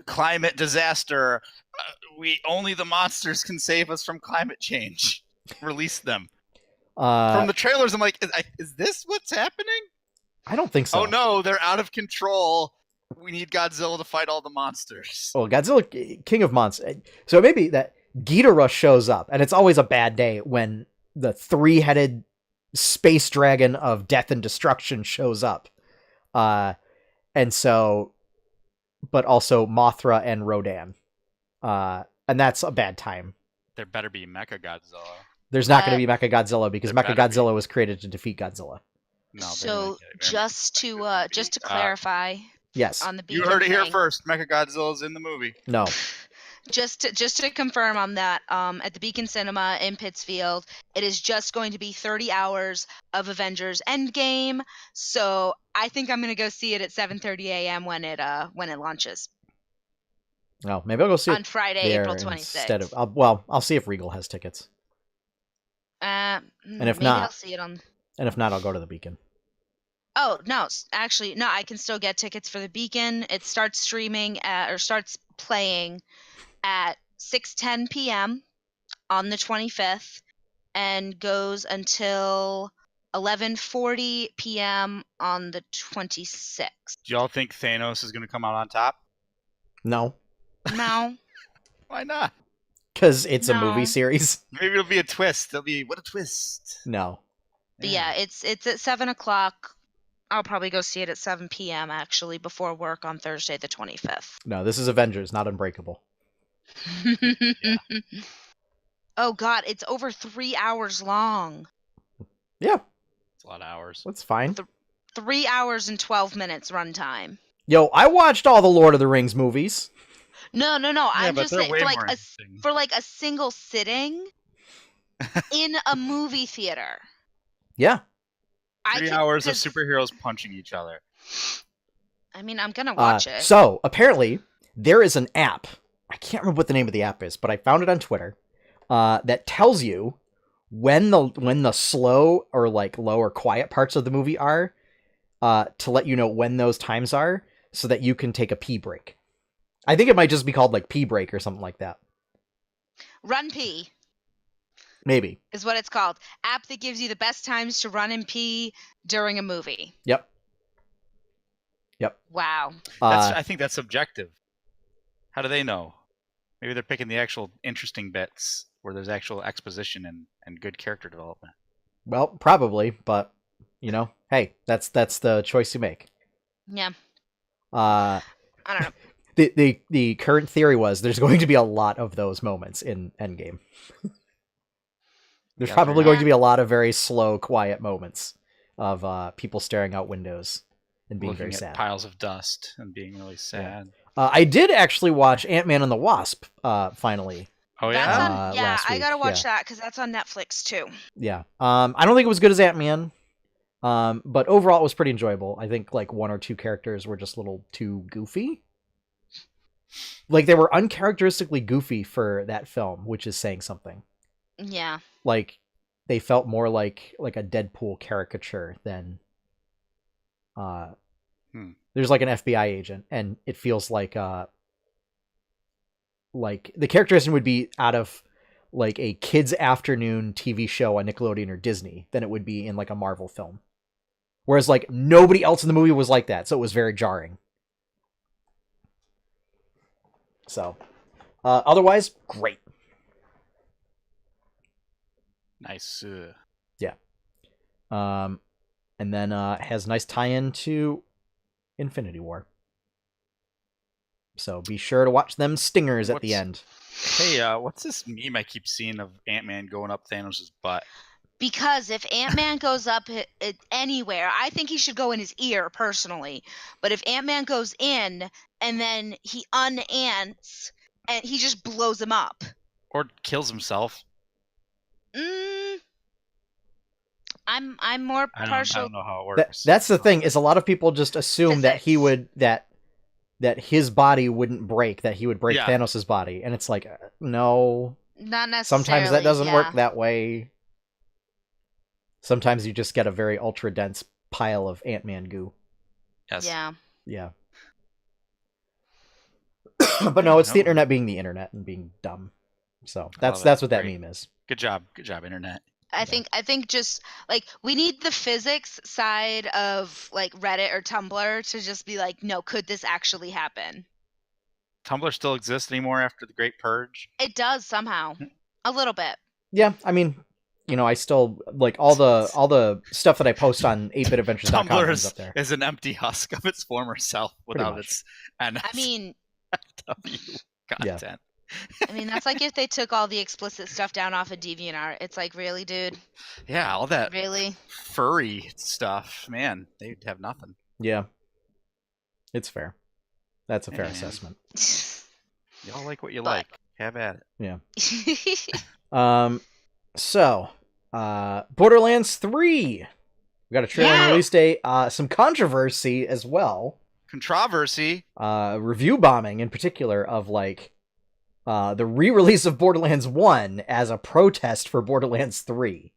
climate disaster. Only the monsters can save us from climate change. Release them. From the trailers, I'm like, is this what's happening? I don't think so. Oh no, they're out of control. We need Godzilla to fight all the monsters. Oh, Godzilla King of Monsters. So maybe that Ghidorah shows up, and it's always a bad day when the three-headed space dragon of death and destruction shows up. And so, but also Mothra and Rodan. And that's a bad time. There better be Mechagodzilla. There's not going to be Mechagodzilla because Mechagodzilla was created to defeat Godzilla. No, so just to clarify, yes, on the Beacon you heard it here first. Mechagodzilla's in the movie. No, just to confirm on that, at the Beacon Cinema in Pittsfield, it is just going to be 30 hours of Avengers Endgame. So I think I'm gonna go see it at 7:30 a.m. when it launches. No, maybe I'll go see it on Friday, April 26th. I'll see if Regal has tickets. And if not, I'll see it on. And if not, I'll go to the Beacon. Oh no! Actually, no. I can still get tickets for the Beacon. It starts starts playing at 6:10 p.m. on the 25th and goes until 11:40 p.m. on the 26th. Do y'all think Thanos is going to come out on top? No. No. Why not? Because it's a movie series. Maybe it'll be a twist. What a twist. No. But yeah, it's at 7:00. I'll probably go see it at 7 p.m. actually before work on Thursday the 25th. No, this is Avengers, not Unbreakable. Yeah. Oh God, it's over 3 hours long. Yeah. It's a lot of hours. That's fine. 3 hours and 12 minutes runtime. Yo, I watched all the Lord of the Rings movies. No. Yeah, I'm just saying for like a single sitting in a movie theater. Yeah. 3 hours of superheroes punching each other. I mean, I'm gonna watch it. So apparently there is an app. I can't remember what the name of the app is, but I found it on Twitter. That tells you when the slow or like low or quiet parts of the movie are, to let you know when those times are, so that you can take a pee break. I think it might just be called like pee break or something like that. Run pee. Maybe. Is what it's called. App that gives you the best times to run and pee during a movie. Yep. Wow. I think that's subjective. How do they know? Maybe they're picking the actual interesting bits where there's actual exposition and good character development. Well, probably, but hey, that's the choice you make. Yeah. I don't know. the current theory was there's going to be a lot of those moments in Endgame. There's probably going to be a lot of very slow, quiet moments of people staring out windows and being looking very at sad. Piles of dust and being really sad. I did actually watch Ant-Man and the Wasp finally. Oh That's yeah, on, last I week, gotta watch that because that's on Netflix too. Yeah. I don't think it was good as Ant-Man. But overall it was pretty enjoyable. I think like one or two characters were just a little too goofy. Like they were uncharacteristically goofy for that film, which is saying something. Yeah. Like they felt more like a Deadpool caricature than there's like an FBI agent, and it feels like the characterization would be out of like a kids afternoon TV show on Nickelodeon or Disney than it would be in like a Marvel film. Whereas like nobody else in the movie was like that, so it was very jarring. So otherwise, great. nice. Yeah. And then has nice tie-in to Infinity War. So be sure to watch them stingers at the end. Hey, what's this meme I keep seeing of Ant-Man going up Thanos' butt? Because if Ant-Man goes up anywhere, I think he should go in his ear, personally. But if Ant-Man goes in and then he un-ants and he just blows him up. Or kills himself. I'm more partial. I don't know how it works. That's the thing, is a lot of people just assume that he would that his body wouldn't break, that he would break Thanos' body, and it's like no, not necessarily. Sometimes that doesn't work that way. Sometimes you just get a very ultra dense pile of Ant-Man goo. Yes. Yeah. But no, it's the internet being the internet and being dumb. So that's what that meme is. Good job, internet. I think just like we need the physics side of like Reddit or Tumblr to just be like, no, could this actually happen? Tumblr still exists anymore after the Great Purge? It does somehow, a little bit. Yeah, I mean, you know, I still like all the stuff that I post on 8bitadventures.com Tumblr up there. is an empty husk of its former self without its NSFW content. Yeah. I mean, that's like if they took all the explicit stuff down off of DeviantArt. It's like, really, dude? Yeah, all that really furry stuff, man, they'd have nothing. Yeah. It's fair. That's a fair assessment. Y'all like what you like. Have at it. Yeah. So, Borderlands 3. We got a trailer and release date. Some controversy as well. Controversy. Review bombing in particular of like the re-release of Borderlands 1 as a protest for Borderlands 3.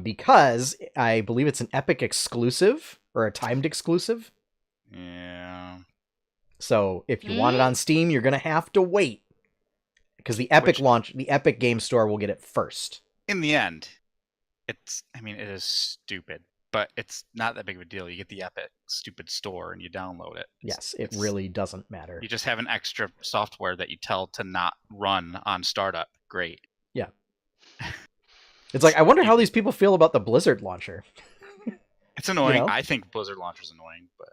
Because I believe it's an Epic exclusive or a timed exclusive. Yeah. So if you want it on Steam, you're going to have to wait. Because the Epic Game Store will get it first. In the end, it is stupid, but it's not that big of a deal. You get the Epic stupid store and you download it. Yes, it really doesn't matter. You just have an extra software that you tell to not run on startup. Great. Yeah. It's like, I wonder how these people feel about the Blizzard launcher. It's annoying. You know? I think Blizzard launcher's annoying, but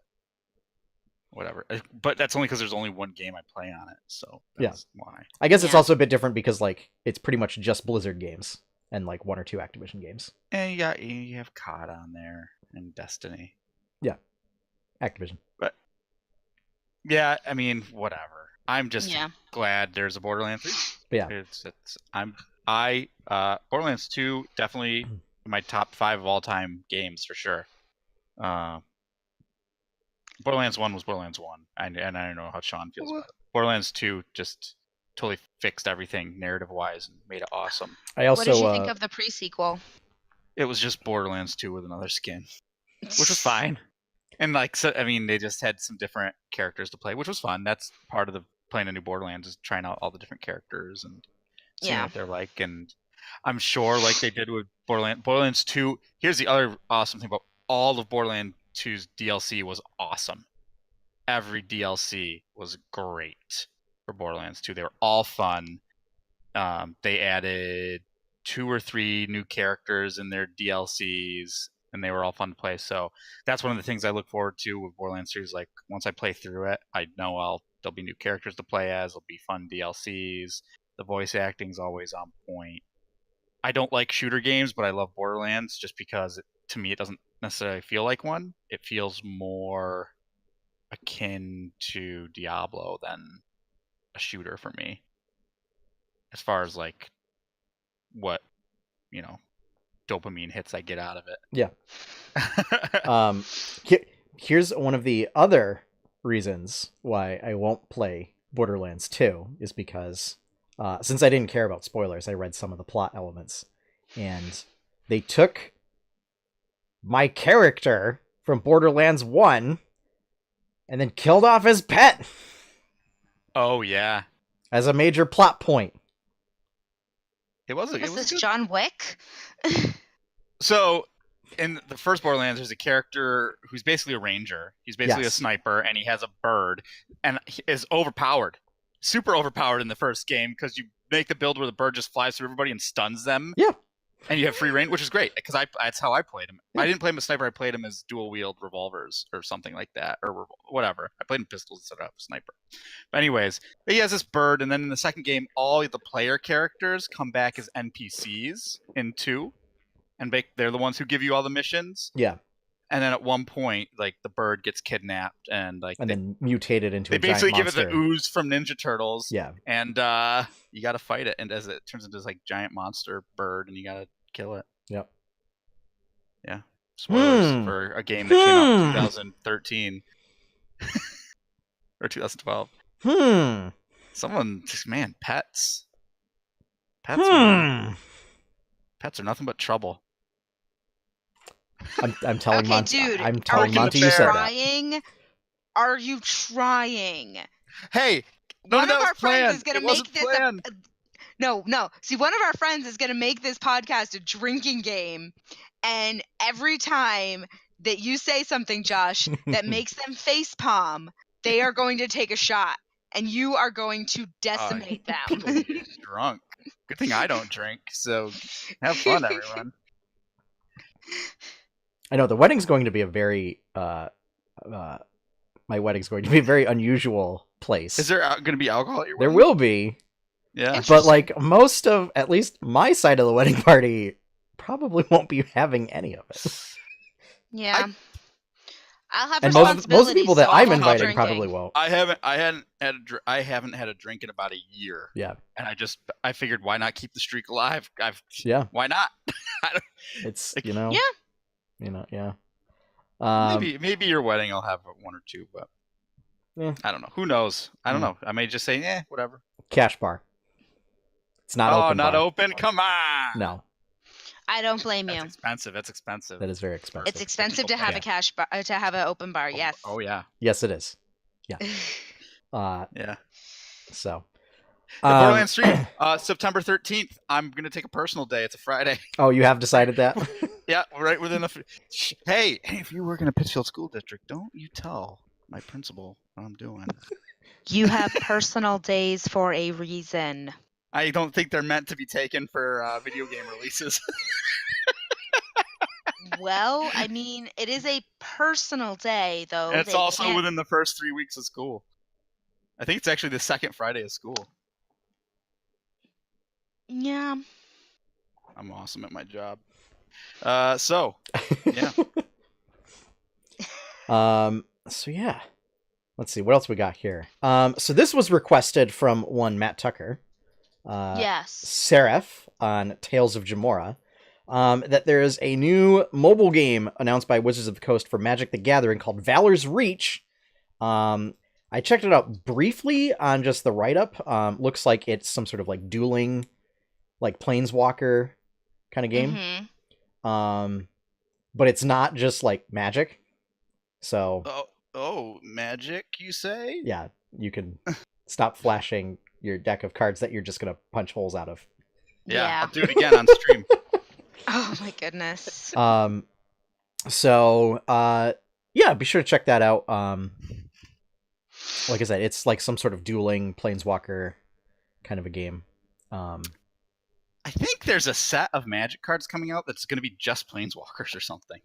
whatever. But that's only because there's only one game I play on it, so that's why. I guess it's also a bit different because like it's pretty much just Blizzard games and like one or two Activision games. And you have COD on there and Destiny. Yeah, Activision. But yeah, I mean, whatever. I'm just glad there's a Borderlands 3. Yeah, Borderlands 2 definitely in my top 5 of all time games for sure. Borderlands 1 was Borderlands 1, and I don't know how Sean feels about it. Borderlands 2 just totally fixed everything narrative-wise and made it awesome. What did you think of the pre-sequel? It was just Borderlands 2 with another skin, which was fine. And like, so, I mean, they just had some different characters to play, which was fun. That's part of the playing a new Borderlands, is trying out all the different characters and seeing what they're like. And I'm sure, like they did with Borderlands 2. Here's the other awesome thing about all of Borderlands 2's DLC was awesome. Every DLC was great for Borderlands 2. They were all fun. They added 2 or 3 new characters in their DLCs. and they were all fun to play. So that's one of the things I look forward to with Borderlands series. Like once I play through it, I know there'll be new characters to play as. There'll be fun DLCs. The voice acting's always on point. I don't like shooter games, but I love Borderlands just because to me it doesn't necessarily feel like one. It feels more akin to Diablo than a shooter for me, as far as like what dopamine hits I get out of it. Yeah. Here's one of the other reasons why I won't play Borderlands 2 is because since I didn't care about spoilers, I read some of the plot elements, and they took my character from Borderlands 1 and then killed off his pet. Oh yeah, as a major plot point. It was this good. John Wick? So in the first Borderlands, there's a character who's basically a ranger. He's basically a sniper, and he has a bird, and he is overpowered. Super overpowered in the first game because you make the build where the bird just flies through everybody and stuns them. Yeah. And you have free reign, which is great because that's how I played him. I didn't play him as sniper. I played him as dual wield revolvers or something like that, or whatever. I played him pistols instead of sniper. But anyways, he has this bird, and then in the second game, all the player characters come back as NPCs in 2, and they're the ones who give you all the missions. Yeah. And then at one point, like the bird gets kidnapped, and then mutated into a giant monster. They basically give it the ooze from Ninja Turtles. Yeah. And you got to fight it, and as it turns into this like giant monster bird, and you got to kill it. Yep. Yeah. Spoilers for a game that came out in 2013 or 2012. Someone just pets. Pets are nothing but trouble. I'm telling okay, Monty. Dude, I'm telling Monty you said that. Are you trying? Hey, one of our friends is going to make this No. See, one of our friends is going to make this podcast a drinking game, and every time that you say something, Josh, that makes them facepalm, they are going to take a shot, and you are going to decimate them. People get drunk. Good thing I don't drink, so have fun, everyone. I know the wedding's going to be a very my wedding's going to be a very unusual place. Is there going to be alcohol at your wedding? There will be. Yeah. But like most of at least my side of the wedding party probably won't be having any of it. Yeah. I'll have and most people that I'm inviting probably won't. I haven't had a drink in about a year. Yeah. And I figured why not keep the streak alive? Why not? It's Yeah. Yeah. Maybe your wedding I'll have one or two, but I don't know. Who knows? I don't know. I may just say, whatever. Cash bar. It's not open. Not bar. open? Come on. No. I don't blame you. That's expensive. That's expensive. That is very expensive. It's expensive to have a cash bar, to have an open bar. Yes. Oh yeah. Yes, it is. Yeah. Yeah. So. Borderlands 3, September 13th. I'm gonna take a personal day. It's a Friday. Oh, you have decided that? Yeah, right within the. Hey, if you work in a Pittsfield school district, don't you tell my principal what I'm doing. You have personal days for a reason. I don't think they're meant to be taken for video game releases. Well, I mean, it is a personal day, though. And it's also within the first 3 weeks of school. I think it's actually the second Friday of school. Yeah. I'm awesome at my job. So, yeah. So yeah. Let's see what else we got here. So this was requested from one Matt Tucker. Yes. Seraph on Tales of Jemmora. That there is a new mobile game announced by Wizards of the Coast for Magic the Gathering called Valor's Reach. I checked it out briefly on just the write-up. Looks like it's some sort of like dueling, like Planeswalker kind of game. Mm-hmm. But it's not just like Magic. So. Oh, Magic, you say? Yeah, you can stop flashing your deck of cards that you're just gonna punch holes out of. Yeah. I'll do it again on stream. Oh my goodness. So yeah, be sure to check that out. Like I said, it's like some sort of dueling Planeswalker kind of a game. I think there's a set of Magic cards coming out that's going to be just Planeswalkers or something.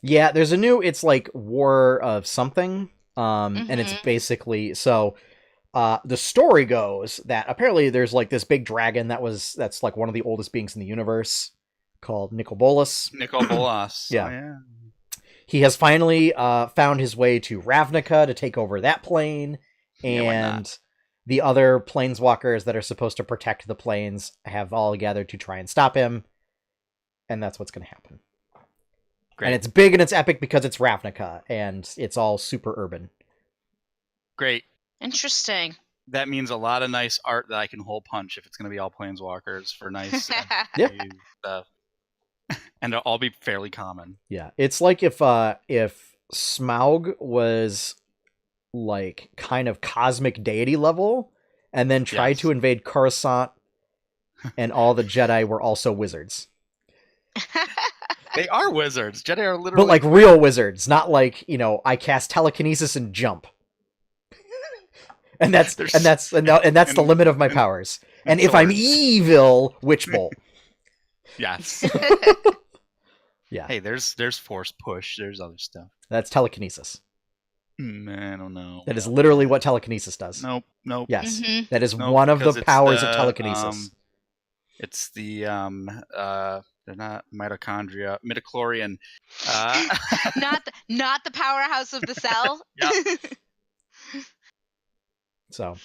Yeah, there's a new, it's like War of something, and it's basically, so, the story goes that apparently there's like this big dragon that's like one of the oldest beings in the universe called Nicobolus. Nicobolas. Yeah. Oh, yeah. He has finally found his way to Ravnica to take over that plane, and the other planeswalkers that are supposed to protect the planes have all gathered to try and stop him, and that's what's going to happen. Great. And it's big and it's epic because it's Ravnica, and it's all super urban. Great. Interesting. That means a lot of nice art that I can hole punch if it's going to be all planeswalkers for nice stuff. And it'll all be fairly common. Yeah, it's like if Smaug was like kind of cosmic deity level, and then tried to invade Coruscant, and all the Jedi were also wizards. They are wizards. Jedi are literally, but like real wizards, not like, you know, I cast telekinesis and jump. and that's the limit of my powers. And if I'm evil, Witch Bolt. Yes. Yeah. Hey, there's force push. There's other stuff. That's telekinesis. I don't know. That is literally what telekinesis does. Nope. Yes. That is one of the powers of telekinesis. It's the they're not mitochondria, midichlorian. Not the powerhouse of the cell. Yeah. So,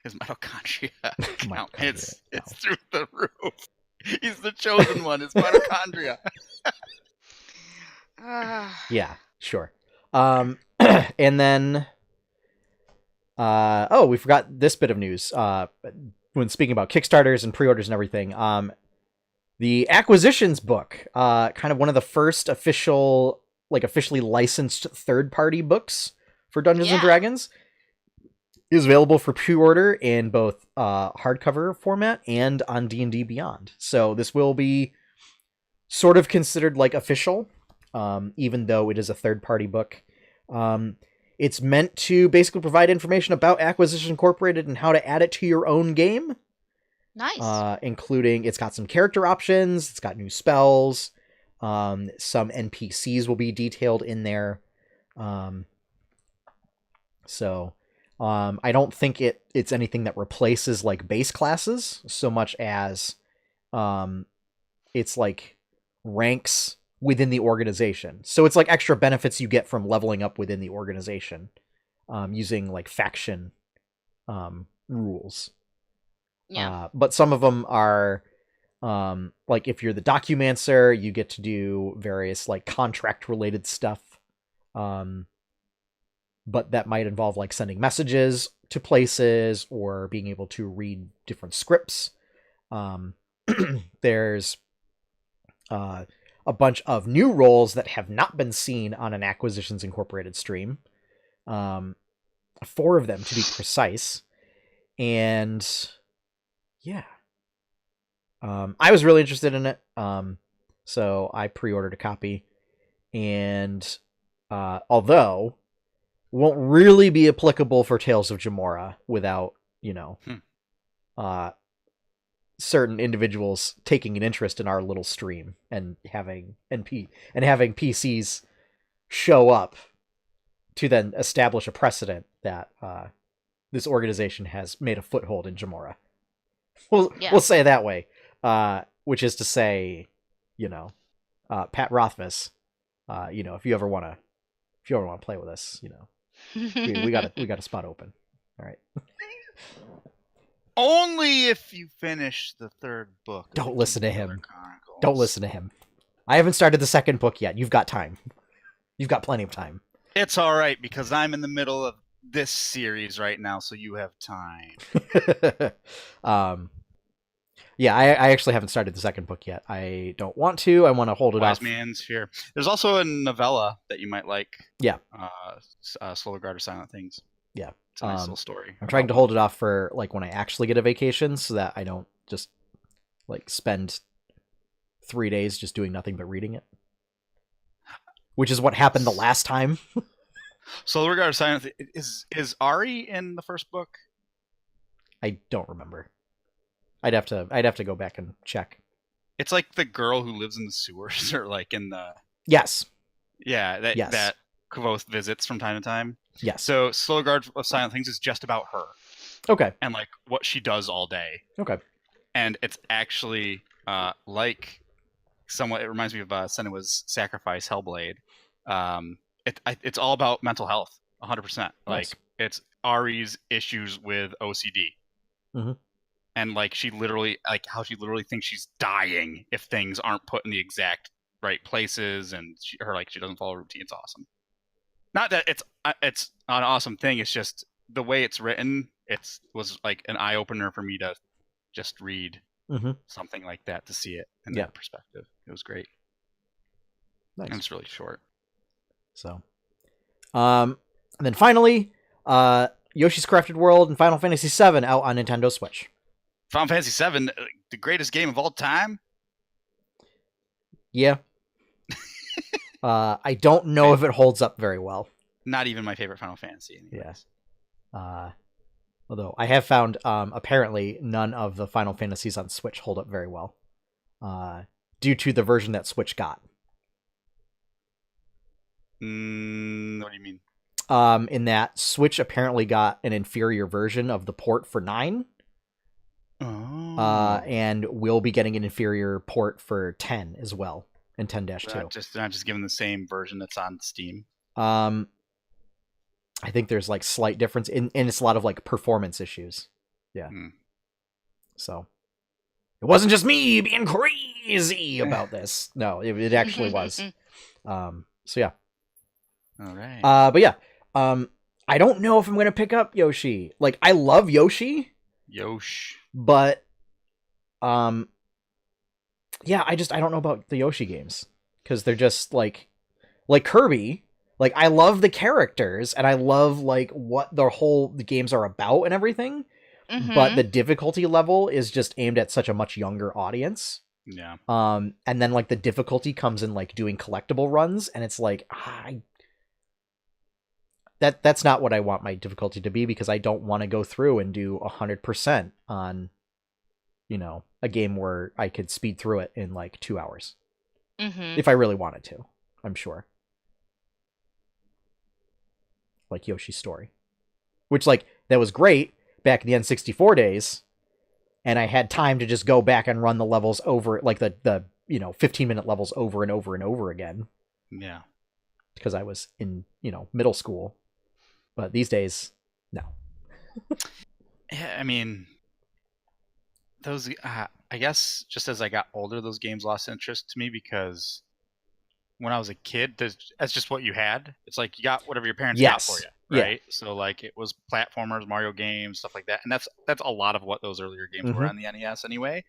his mitochondria. It's through the roof. He's the chosen one. It's mitochondria. Yeah, sure. And then, we forgot this bit of news. When speaking about Kickstarters and pre-orders and everything, the Acquisitions book, kind of one of the first officially licensed third-party books for Dungeons and Dragons, is available for pre-order in both hardcover format and on D&D Beyond. So this will be sort of considered like official, even though it is a third-party book. It's meant to basically provide information about Acquisition Incorporated and how to add it to your own game. Nice. Including, it's got some character options, it's got new spells, some NPCs will be detailed in there. So I don't think it's anything that replaces like base classes so much as it's like ranks within the organization. So it's like extra benefits you get from leveling up within the organization, using like faction rules. Yeah. But some of them are like if you're the Documancer, you get to do various like contract related stuff. But that might involve like sending messages to places or being able to read different scripts. There's a bunch of new roles that have not been seen on an Acquisitions Incorporated stream. 4 of them to be precise. And yeah. I was really interested in it. So I pre-ordered a copy. And although won't really be applicable for Tales of Jemmora without, you know, certain individuals taking an interest in our little stream and having PCs show up to then establish a precedent that this organization has made a foothold in Jemmora. We'll say it that way, which is to say, you know, Pat Rothfuss, you know, if you ever want to play with us, you know, we got a spot open. All right. Only if you finish the 3rd book. Don't listen to him. Don't listen to him. I haven't started the 2nd book yet. You've got time. You've got plenty of time. It's all right because I'm in the middle of this series right now, so you have time. Yeah, I actually haven't started the 2nd book yet. I don't want to. I want to hold it off. Wise Man's Fear. There's also a novella that you might like. Yeah. Slow Regard or Silent Things. Yeah. It's a nice little story. I'm trying to hold it off for like when I actually get a vacation so that I don't just like spend 3 days just doing nothing but reading it. Which is what happened the last time. Slow Regard or Silent Things. Is Ari in the 1st book? I don't remember. I'd have to go back and check. It's like the girl who lives in the sewers, or like in the Yes. Yeah, that Yes. that Kvothe visits from time to time. Yes. So Slow Guard of Silent Things is just about her. Okay. And like what she does all day. Okay. And it's actually like somewhat. It reminds me of Senua's Sacrifice, Hellblade. It's all about mental health, 100%. Like it's Ari's issues with OCD. Mm-hmm. And like she literally thinks she's dying if things aren't put in the exact right places, and she doesn't follow routine. It's awesome. Not that it's an awesome thing. It's just the way it's written. It was like an eye opener for me to just read something like that, to see it in that perspective. It was great. Nice. And it's really short. So, and then finally, Yoshi's Crafted World and Final Fantasy VII out on Nintendo Switch. Final Fantasy VII, the greatest game of all time. Yeah. I don't know if it holds up very well. Not even my favorite Final Fantasy. Anyways. Yeah. Although I have found apparently none of the Final Fantasies on Switch hold up very well, due to the version that Switch got. What do you mean? In that Switch apparently got an inferior version of the port for 9. Oh. And will be getting an inferior port for 10 as well, and 10-2. Not just given the same version that's on Steam. I think there's like slight difference and it's a lot of like performance issues. Yeah. So it wasn't just me being crazy about this. No, it actually was. So yeah. All right. But yeah. I don't know if I'm going to pick up Yoshi. Like, I love Yoshi. But, yeah, I don't know about the Yoshi games. Because they're just, like Kirby. Like, I love the characters, and I love, like, what the games are about and everything. But the difficulty level is just aimed at such a much younger audience. Yeah. And then, like, the difficulty comes in, like, doing collectible runs, and it's like, That's not what I want my difficulty to be, because I don't want to go through and do 100% on, a game where I could speed through it in like 2 hours. If I really wanted to, I'm sure. Like Yoshi's Story. Which, like, that was great back in the N64 days. And I had time to just go back and run the levels over, like the 15-minute levels over and over and over again. Yeah. Because I was in, middle school. But these days, no. Yeah, I mean, those, I guess just as I got older, those games lost interest to me, because when I was a kid, that's just what you had. It's like you got whatever your parents got for you, right? Yeah. So like it was platformers, Mario games, stuff like that. And that's a lot of what those earlier games were on the NES anyway.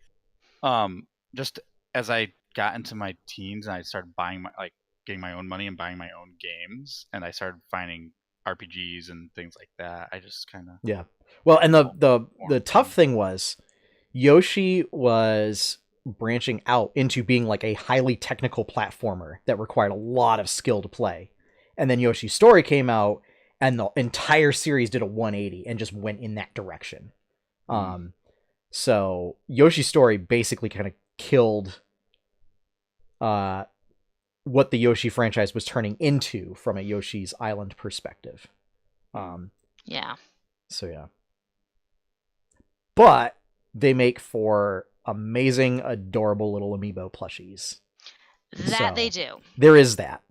Just as I got into my teens and I started getting my own money and buying my own games, and I started finding RPGs and things like that, I just kind of... Yeah. Well, and the tough thing was Yoshi was branching out into being like a highly technical platformer that required a lot of skill to play. And then Yoshi's Story came out, and the entire series did a 180 and just went in that direction. So Yoshi's Story basically kind of killed what the Yoshi franchise was turning into from a Yoshi's Island perspective. Yeah. So yeah. But they make for amazing, adorable little amiibo plushies. That they do. There is that.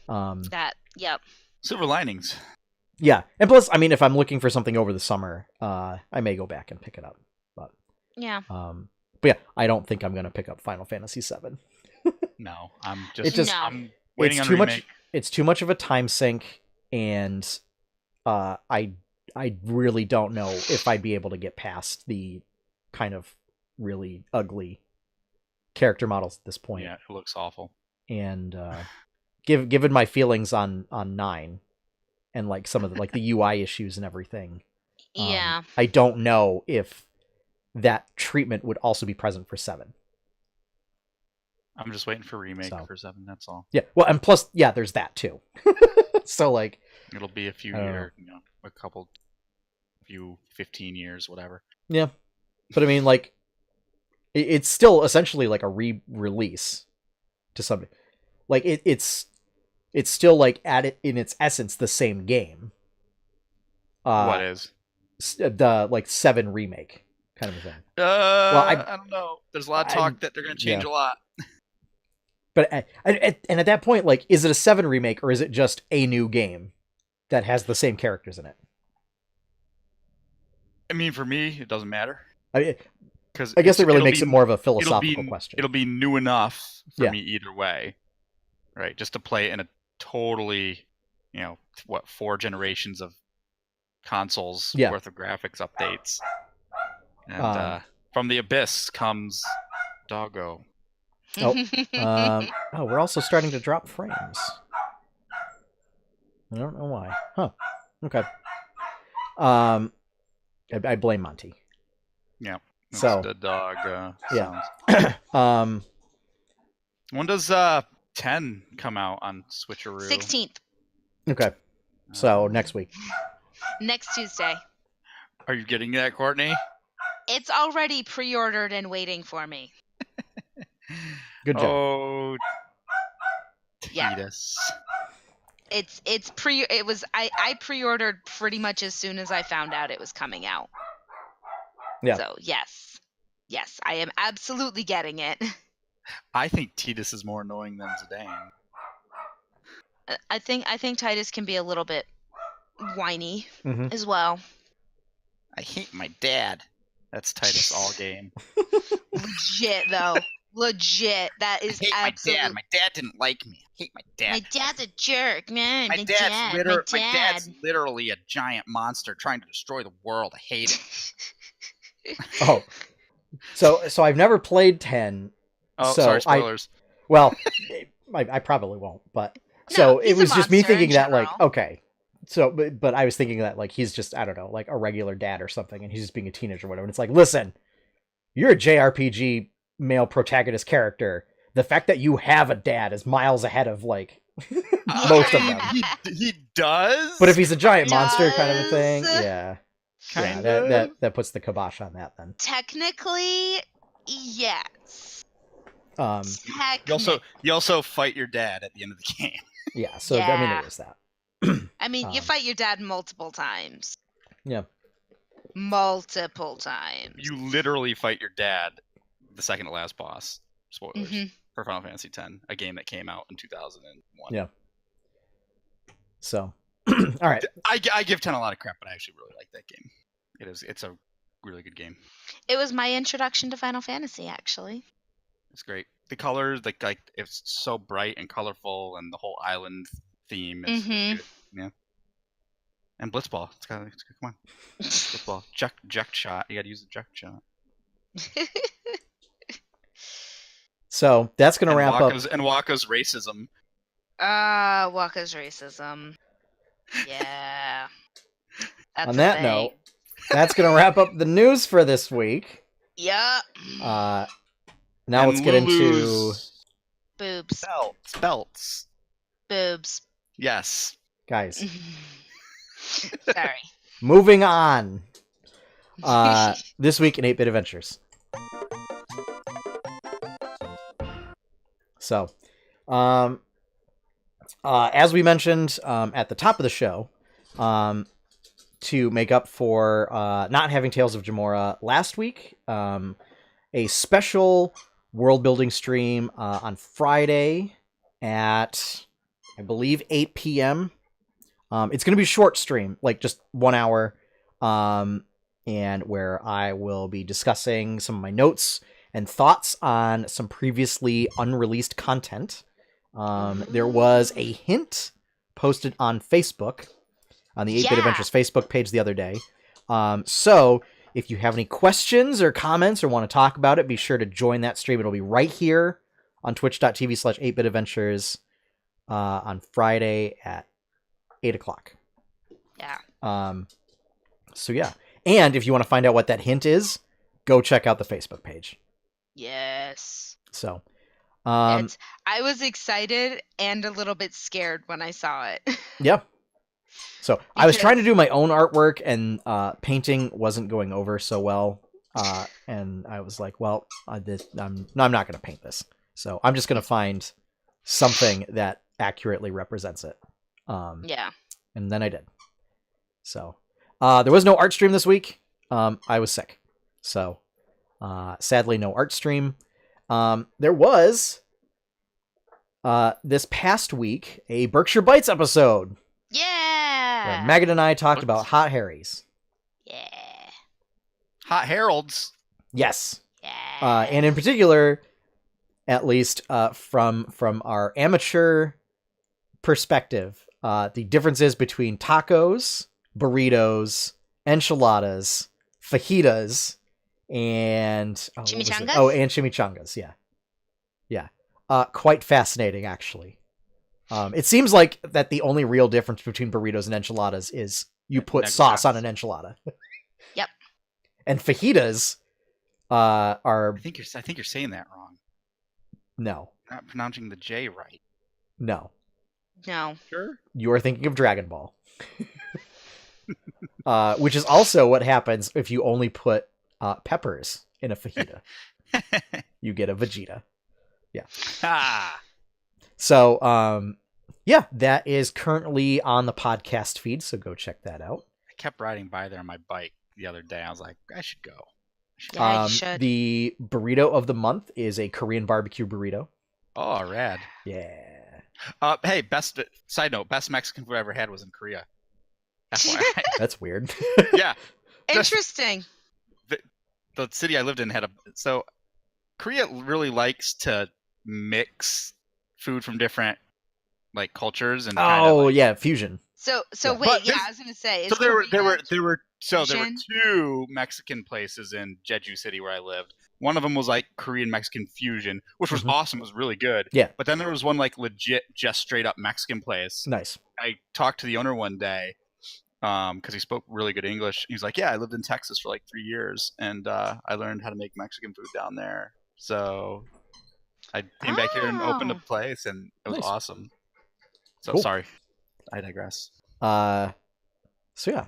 Yep. Silver linings. Yeah. And plus, I mean, if I'm looking for something over the summer, I may go back and pick it up. But yeah. But yeah, I don't think I'm going to pick up Final Fantasy VII. No, I'm waiting on too remake. It's too much of a time sink, and I really don't know if I'd be able to get past the kind of really ugly character models at this point. Yeah, it looks awful. And given my feelings on 9 and like some of the, like the UI issues and everything, yeah, I don't know if that treatment would also be present for 7. I'm just waiting for remake for 7. That's all. Yeah. Well, and plus, yeah, there's that too. So like, it'll be a few years, a few 15 years, whatever. Yeah, but I mean, like, It's still essentially like a re-release to some, like it's still like in its essence the same game. What is the like 7 remake kind of a thing? Well, I don't know. There's a lot of talk that they're going to change a lot. But and at that point, like, is it a 7 remake or is it just a new game that has the same characters in it? I mean, for me, it doesn't matter. Because I guess it really makes it more of a philosophical question. It'll be new enough for me either way, right? Just to play in a totally, 4 generations of consoles worth of graphics updates. And from the abyss comes Doggo. We're also starting to drop frames. I don't know why. Huh. Okay. I blame Monty. Yeah. So the dog sounds. When does 10 come out on Switcheroo? 16th. Okay. So next week. Next Tuesday. Are you getting that, Courtney? It's already pre-ordered and waiting for me. Good job. Oh, yeah. Titus. I pre-ordered pretty much as soon as I found out it was coming out. Yeah. So yes, I am absolutely getting it. I think Titus is more annoying than Zidane. I think Titus can be a little bit whiny as well. I hate my dad. That's Titus all game. Legit though. Legit. That is absolutely. My dad. My dad didn't like me. I hate my dad. My dad's a jerk, man. My dad's literally a giant monster trying to destroy the world. I hate it. Oh. So I've never played 10. Oh, so sorry, spoilers. I probably won't, but so it was just me thinking that like, okay. So, but I was thinking that like he's just, I don't know, like a regular dad or something, and he's just being a teenager or whatever. And it's like, listen, you're a JRPG male protagonist character. The fact that you have a dad is miles ahead of like most of them. He does. But if he's a giant monster kind of a thing, that puts the kibosh on that then. Technically, yes. You also fight your dad at the end of the game. Yeah. So I mean, there is that. I mean, you fight your dad multiple times. Yeah. Multiple times. You literally fight your dad, the second to last boss. Spoilers for Final Fantasy X, a game that came out in 2001. Yeah. So, all right. I give 10 a lot of crap, but I actually really like that game. It's a really good game. It was my introduction to Final Fantasy, actually. It's great. The colors, like it's so bright and colorful, and the whole island theme is good. Yeah. And Blitzball. It's good. Come on. Blitzball. Eject shot. You gotta use the eject shot. So that's gonna wrap up. And Waka's racism. Waka's racism. Yeah. On that note, that's gonna wrap up the news for this week. Yeah. Now let's get into boobs. Belts. Boobs. Yes. Guys. Sorry. Moving on. This week in 8-Bit Adventures. So, as we mentioned at the top of the show, to make up for not having Tales of Jemmora last week, a special world building stream on Friday at, I believe, 8 p.m. It's going to be a short stream, like just 1 hour, and where I will be discussing some of my notes and thoughts on some previously unreleased content. There was a hint posted on Facebook, on the 8-Bit Adventures Facebook page the other day. So if you have any questions or comments or want to talk about it, be sure to join that stream. It'll be right here on twitch.tv/8bitadventures on Friday at 8 o'clock. Yeah. So yeah. And if you want to find out what that hint is, go check out the Facebook page. Yes. So, I was excited and a little bit scared when I saw it. Yeah. So I was trying to do my own artwork, and painting wasn't going over so well And I was like, well, I'm not going to paint this. So I'm just going to find something that accurately represents it. Yeah. And then I did. So there was no art stream this week. I was sick. So sadly, no art stream. There was this past week a Berkshire Bites episode. Yeah. Where Megan and I talked about Hot Harrys. Yeah. Hot Heralds. Yes. Yeah. And in particular, at least from our amateur perspective, the differences between tacos, burritos, enchiladas, fajitas, and chimichangas. And chimichangas. Yeah. Quite fascinating, actually. It seems like that the only real difference between burritos and enchiladas is you put sauce on an enchilada. Yep. And fajitas are. I think you're saying that wrong. No. You're not pronouncing the J right. No. No. Sure. You are thinking of Dragon Ball. Which is also what happens if you only put peppers in a fajita. You get a Vegeta. Yeah. Ah. So, yeah, that is currently on the podcast feed, so go check that out. I kept riding by there on my bike the other day. I was like, I should go. Yeah, you should. The burrito of the month is a Korean barbecue burrito. Oh, rad. Yeah. Hey, best side note, best Mexican food I ever had was in Korea. FYI. That's weird. Yeah. Interesting. The city I lived in had so Korea really likes to mix food from different like cultures and yeah, fusion. So Yeah. wait, I was gonna say. So there were fusion? 2 Mexican places in Jeju City where I lived. One of them was like Korean Mexican fusion, which was awesome. It was really good. Yeah. But then there was one like legit, just straight up Mexican place. Nice. I talked to the owner one day because he spoke really good English. He was like, "Yeah, I lived in Texas for like 3 years, and I learned how to make Mexican food down there." So I came back here and opened a place, and it was awesome. So cool. Sorry, I digress. So yeah,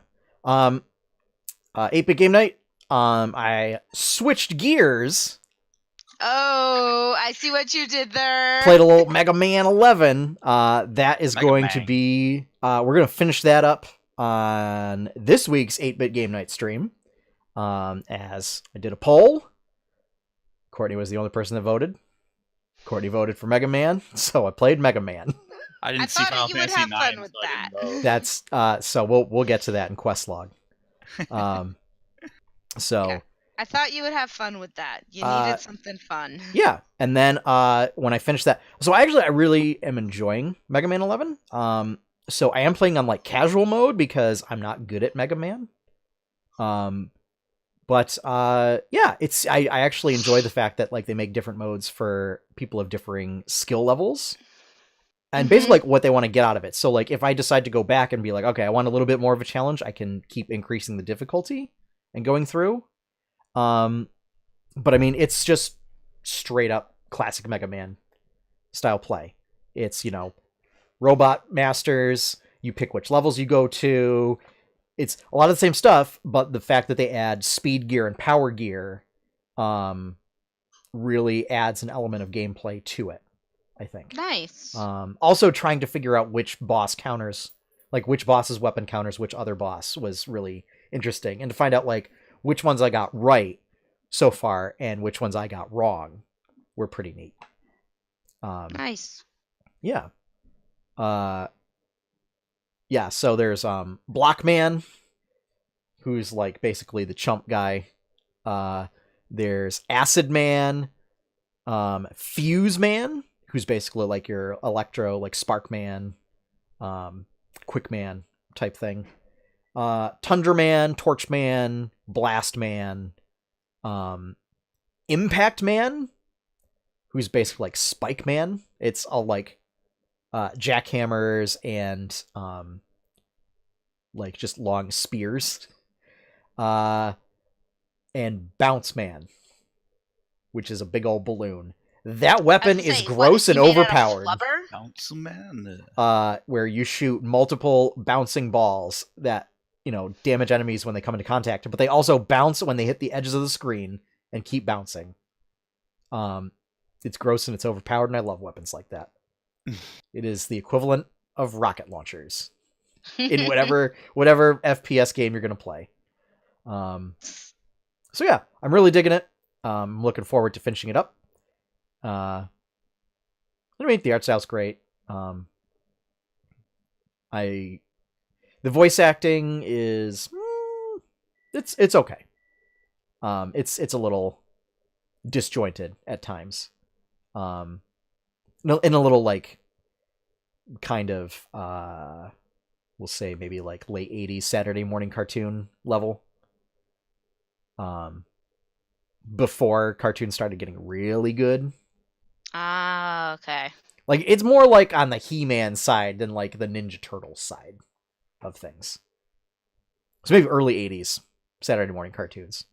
8-bit game night. I switched gears. Oh, I see what you did there. Played a little Mega Man 11. That is Mega going Man. to be. We're gonna finish that up on this week's 8-bit game night stream. As I did a poll. Courtney was the only person that voted. Courtney voted for Mega Man, so I played Mega Man. I didn't see thought Final you would Fantasy have 9, fun with so I didn't vote. That's so we'll get to that in quest log. So Yeah. I thought you would have fun with that. You needed something fun. yeah, and then when I finished that, so I really am enjoying Mega Man 11. So I am playing on like casual mode because I'm not good at Mega Man. But yeah, I actually enjoy the fact that like they make different modes for people of differing skill levels. And basically like what they want to get out of it. So like if I decide to go back and be like, okay, I want a little bit more of a challenge, I can keep increasing the difficulty and going through. But I mean, it's just straight up classic Mega Man style play. It's, robot masters, you pick which levels you go to. It's a lot of the same stuff, but the fact that they add speed gear and power gear really adds an element of gameplay to it, I think. Nice. Also trying to figure out which boss counters, like which boss's weapon counters which other boss was really interesting. And to find out like which ones I got right so far and which ones I got wrong were pretty neat. Nice. Yeah. Yeah, so there's Blockman, who's like basically the chump guy. There's Acid Man, Fuse Man, who's basically like your Electro, like Spark Man, Quick Man type thing. Tundra Man, Torch Man, Blast Man, Impact Man, who's basically like Spike Man. It's all like jackhammers and like just long spears. And Bounce Man, which is a big old balloon. That weapon is gross and overpowered. Bounce Man. Where you shoot multiple bouncing balls that damage enemies when they come into contact, but they also bounce when they hit the edges of the screen and keep bouncing. It's gross and it's overpowered, and I love weapons like that. It is the equivalent of rocket launchers in whatever FPS game you're going to play. So yeah, I'm really digging it. I'm looking forward to finishing it up. I mean, the art style's great. The voice acting is it's okay. It's a little disjointed at times. In a little like kind of we'll say maybe like late 80s Saturday morning cartoon level. Before cartoons started getting really good. Ah, okay. Like, it's more like on the He-Man side than like the Ninja Turtles side of things. So maybe early 80s Saturday morning cartoons.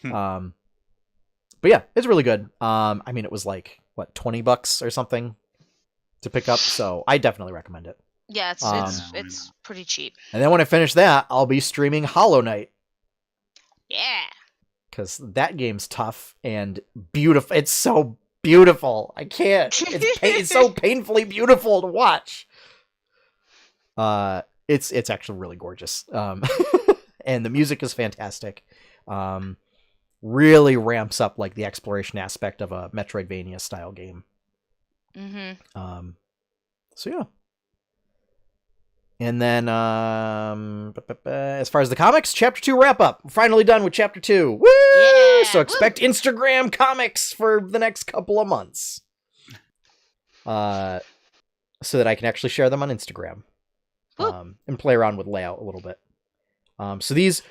But yeah, it's really good. I mean, it was like, what, $20 or something to pick up, so I definitely recommend it. Yeah, it's pretty cheap. And then when I finish that, I'll be streaming Hollow Knight. Yeah. Because that game's tough and beautiful. It's so beautiful. I can't. It's so painfully beautiful to watch. It's actually really gorgeous. And the music is fantastic. Really ramps up like the exploration aspect of a Metroidvania style game. Mm-hmm. So yeah. And then, as far as the comics, Chapter 2 wrap-up. We're finally done with Chapter 2. Woo! Yeah! So expect Instagram comics for the next couple of months. So that I can actually share them on Instagram. And play around with layout a little bit. So these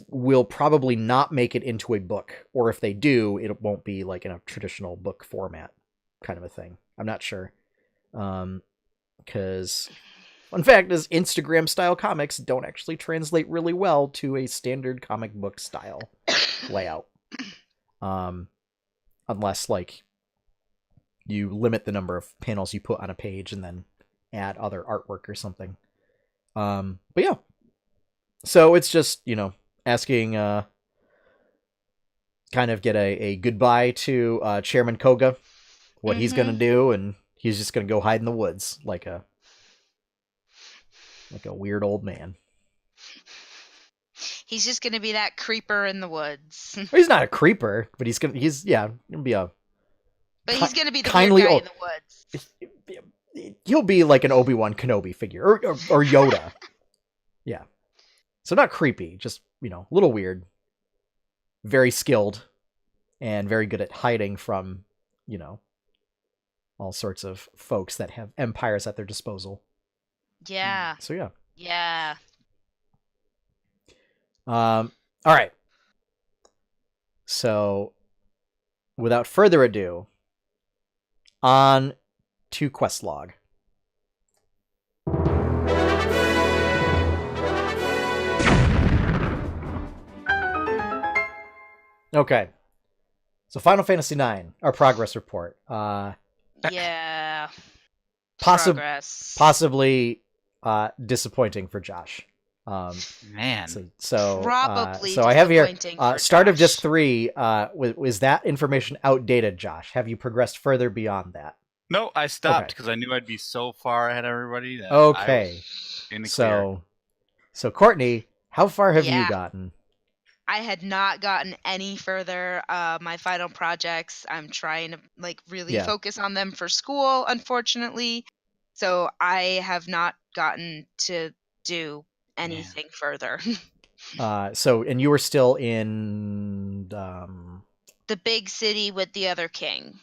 will probably not make it into a book. Or if they do, it won't be like in a traditional book format kind of a thing. I'm not sure. Because... Fun fact is Instagram style comics don't actually translate really well to a standard comic book style layout. Unless like you limit the number of panels you put on a page and then add other artwork or something. But yeah. So it's just, asking kind of get a goodbye to Chairman Koga, what he's gonna do, and he's just gonna go hide in the woods like a weird old man. He's just gonna be that creeper in the woods. Well, he's not a creeper, but he's gonna be a. But he's gonna be the kindly weird guy in the woods. He'll be like an Obi-Wan Kenobi figure or Yoda. Yeah. So not creepy, just a little weird. Very skilled, and very good at hiding from all sorts of folks that have empires at their disposal. Yeah. So yeah. Yeah. All right. So, without further ado, on to Questlog. Okay. So, Final Fantasy IX, our progress report. Yeah. Possibly disappointing for Josh. Man. So probably. So I have here start of disc 3. Was that information outdated, Josh? Have you progressed further beyond that? No, I stopped because I knew I'd be so far ahead of everybody. That okay. In the clear. So Courtney, how far have you gotten? I had not gotten any further. My final projects, I'm trying to really focus on them for school, unfortunately. So I have not gotten to do anything further. And you were still in the big city with the other king.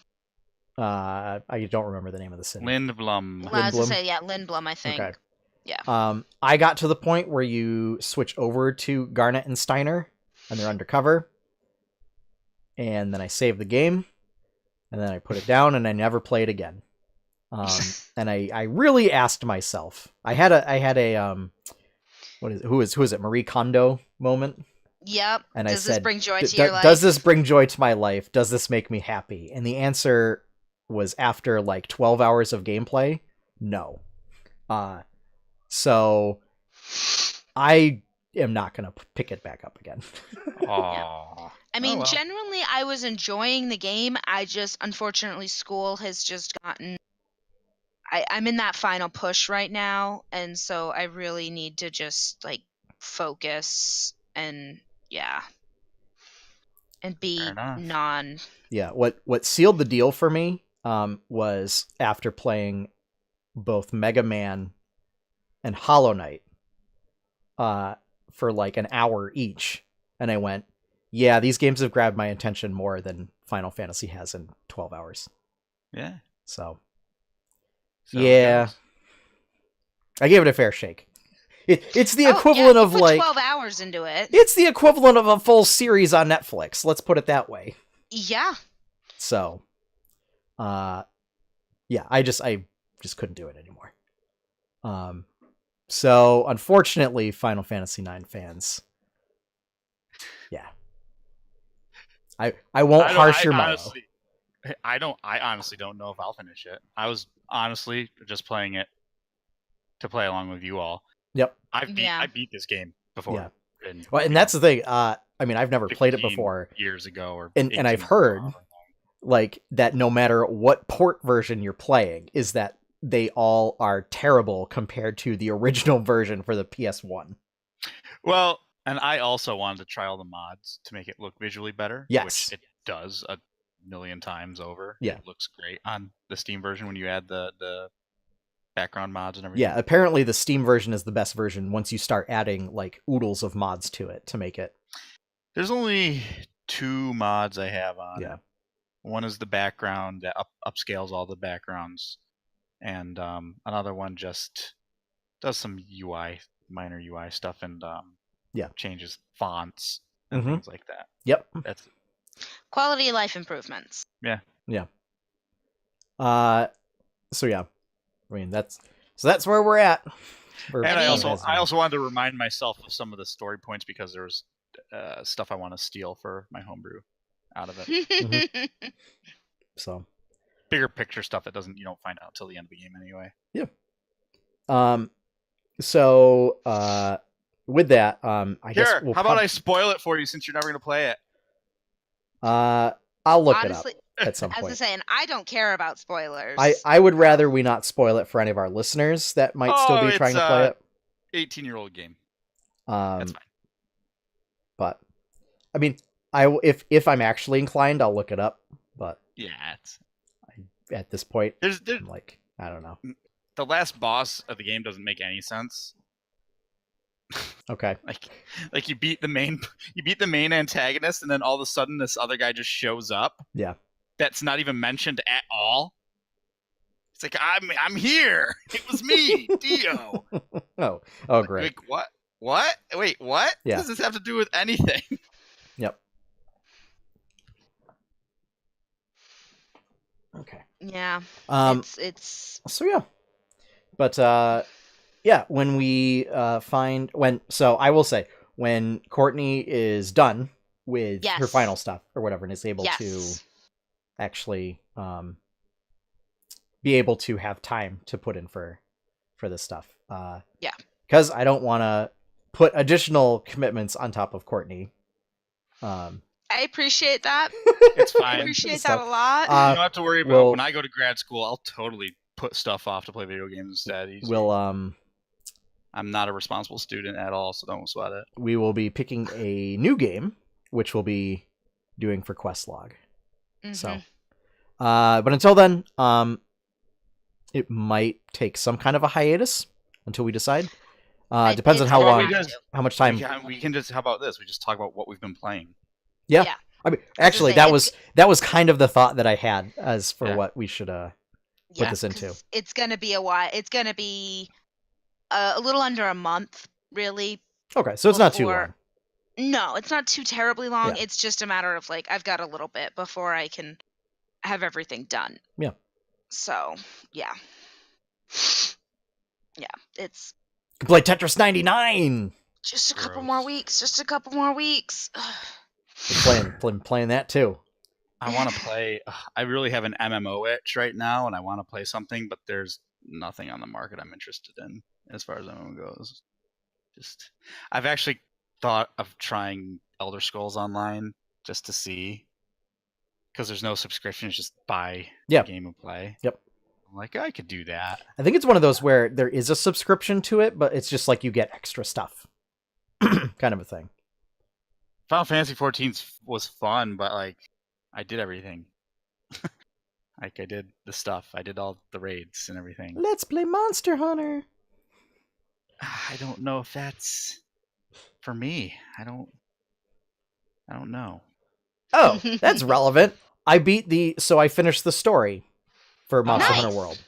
I don't remember the name of the city. Lindblom. Well, I was gonna say Lindblom, I think. Okay. Yeah. I got to the point where you switch over to Garnet and Steiner, and they're undercover. And then I saved the game, and then I put it down, and I never played again. And I really asked myself. I had a who is it? Marie Kondo moment. Yep. And does this bring joy to your life? Does this bring joy to my life? Does this make me happy? And the answer was after 12 hours of gameplay, no. So I am not going to pick it back up again. Oh. I mean, generally, I was enjoying the game. I just, unfortunately, school has just gotten. I'm in that final push right now, and so I really need to just like focus and and be non. Yeah, what sealed the deal for me was after playing both Mega Man and Hollow Knight for like an hour each, and I went, yeah, these games have grabbed my attention more than Final Fantasy has in 12 hours. Yeah. So yeah, I gave it a fair shake. It's the equivalent of like 12 hours into it. It's the equivalent of a full series on Netflix. Let's put it that way. Yeah. So, yeah, I just couldn't do it anymore. So unfortunately, Final Fantasy IX fans, yeah, I won't harsh your mellow. I honestly don't know if I'll finish it. I was honestly just playing it to play along with you all. Yep. I beat this game before. Yeah. And that's the thing. I mean, I've never played it before. Years ago, or and I've heard like that no matter what port version you're playing, is that they all are terrible compared to the original version for the PS1. Well, and I also wanted to try all the mods to make it look visually better. Yes. Which it does a million times over. Yeah. It looks great on the Steam version when you add the background mods and everything. Yeah, apparently the Steam version is the best version once you start adding like oodles of mods to it to make it. There's only 2 mods I have on. Yeah. One is the background that upscales all the backgrounds, and another one just does some minor UI stuff, and changes fonts and things like that. Yep. That's it. Quality of life improvements. Yeah. Yeah. So yeah. I mean that's where we're at. And I also wanted to remind myself of some of the story points because there was stuff I want to steal for my homebrew out of it. So bigger picture stuff that you don't find out till the end of the game anyway. Yeah. So with that, I guess how about I spoil it for you since you're never gonna play it? I'll look it up at some point. As I was saying, I don't care about spoilers. I would rather we not spoil it for any of our listeners that might still be trying to play it. 18-year-old game. That's fine. But I mean, if I'm actually inclined, I'll look it up. But yeah, at this point, there's I'm like, I don't know. The last boss of the game doesn't make any sense. Okay. like you beat the main antagonist, and then all of a sudden this other guy just shows up. Yeah. That's not even mentioned at all. It's like I'm here. It was me, Dio. Oh, great. Like, what? Wait, what? Yeah. What does this have to do with anything? Yep. Okay. Yeah. It's so yeah. But yeah, when we so I will say when Courtney is done with her final stuff or whatever and is able to actually be able to have time to put in for this stuff. Because I don't want to put additional commitments on top of Courtney. I appreciate that. It's fine. I appreciate that a lot. You don't have to worry about when I go to grad school. I'll totally put stuff off to play video games instead. I'm not a responsible student at all, so don't sweat it. We will be picking a new game, which we'll be doing for Questlog. Mm-hmm. So, but until then, it might take some kind of a hiatus until we decide. Depends on how long, how much time. We can just. How about this? We just talk about what we've been playing. Yeah. I mean, actually, that was kind of the thought that I had as for what we should put this into. It's gonna be a while. It's gonna be a little under a month, really. Okay, so it's not too long. No, it's not too terribly long. Yeah. It's just a matter of like I've got a little bit before I can have everything done. Yeah. So yeah, it's. You can play Tetris 99. Just a couple more weeks. Just a couple more weeks. Playing that too. I want to play. I really have an MMO itch right now, and I want to play something, but there's nothing on the market I'm interested in as far as MMO goes. I've actually thought of trying Elder Scrolls Online just to see, because there's no subscription, it's just buy the game and play. Yep. I'm like, I could do that. I think it's one of those where there is a subscription to it, but it's just like you get extra stuff. Kind of a thing. Final Fantasy 14 was fun, but like I did everything. Like I did the stuff. I did all the raids and everything. Let's play Monster Hunter. I don't know if that's for me. I don't know. Oh, that's relevant. I finished the story for Monster Hunter World.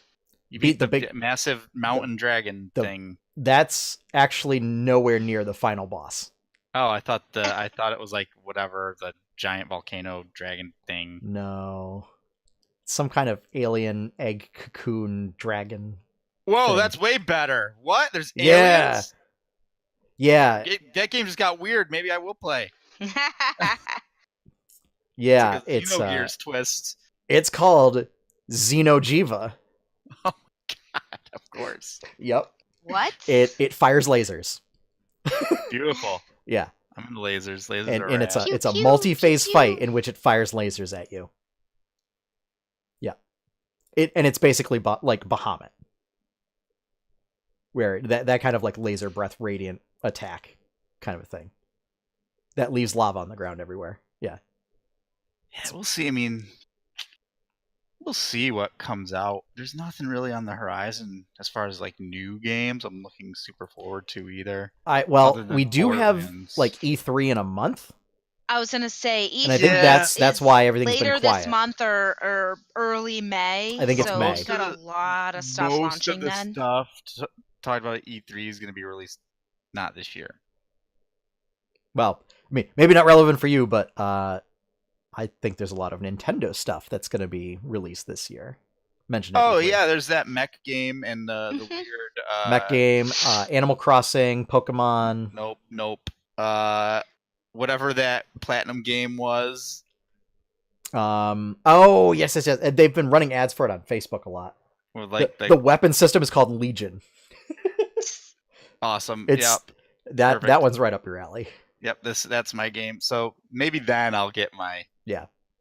You beat the big massive mountain dragon thing. That's actually nowhere near the final boss. Oh, I thought it was like whatever, the giant volcano dragon thing. No. Some kind of alien egg cocoon dragon. Whoa, thing. That's way better. What? There's aliens? Yeah. That game just got weird. Maybe I will play. Yeah, it's Xenogears twist. It's called Xenojiva. Oh my god, of course. Yep. What? It fires lasers. Beautiful. Yeah. I'm into lasers. Lasers and are and rad. it's a multi-phase fight in which it fires lasers at you. Yeah. It's basically like Bahamut, where that kind of like laser breath radiant attack kind of a thing that leaves lava on the ground everywhere. Yeah. Yeah, we'll see. I mean, we'll see what comes out. There's nothing really on the horizon as far as like new games I'm looking super forward to either. We do have like E3 in a month. I was gonna say E3, and I think that's why everything's later been quiet. this month or early May. I think it's May. We've got a lot of stuff Most launching of the then. stuff talked about at E3 is going to be released not this year. Well, I mean, maybe not relevant for you, but I think there's a lot of Nintendo stuff that's going to be released this year. Mentioned. Oh yeah, there's that mech game and the weird mech game, Animal Crossing, Pokemon. Nope. Whatever that platinum game was. Oh yes. They've been running ads for it on Facebook a lot. The weapon system is called Legion. Awesome. That one's right up your alley. Yep, that's my game. So maybe then I'll get my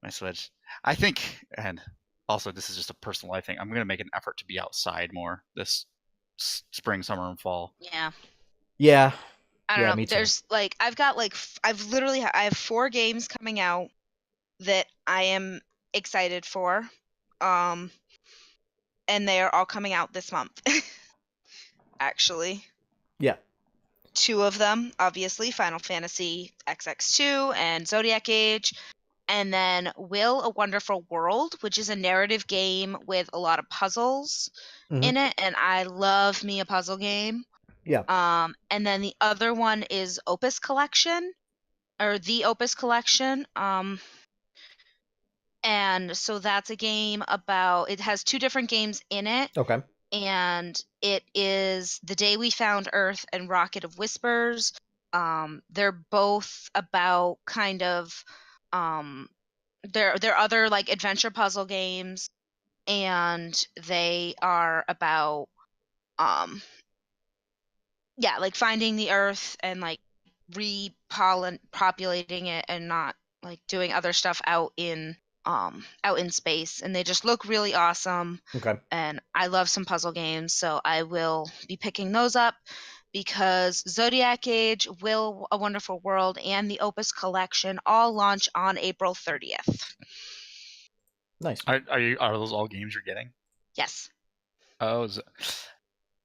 Switch. I think, and also this is just a personal life thing, I'm going to make an effort to be outside more this spring, summer, and fall. Yeah. I don't know. Me too. There's like I have 4 games coming out that I am excited for. And they are all coming out this month. Actually. Yeah. 2 of them, obviously, Final Fantasy XX2 and Zodiac Age. And then Will, A Wonderful World, which is a narrative game with a lot of puzzles in it. And I love me a puzzle game. Yeah. And then the other one is Opus Collection, or the Opus Collection. And so that's a game it has 2 different games in it. Okay. And it is The Day We Found Earth and Rocket of Whispers. They're both about kind of they're other like adventure puzzle games, and they are about like finding the earth and like repopulating it and not like doing other stuff out in space, and they just look really awesome. Okay. And I love some puzzle games, so I will be picking those up because Zodiac Age, Will, A Wonderful World, and the Opus Collection all launch on April 30th. Nice. Are those all games you're getting? Yes. Oh,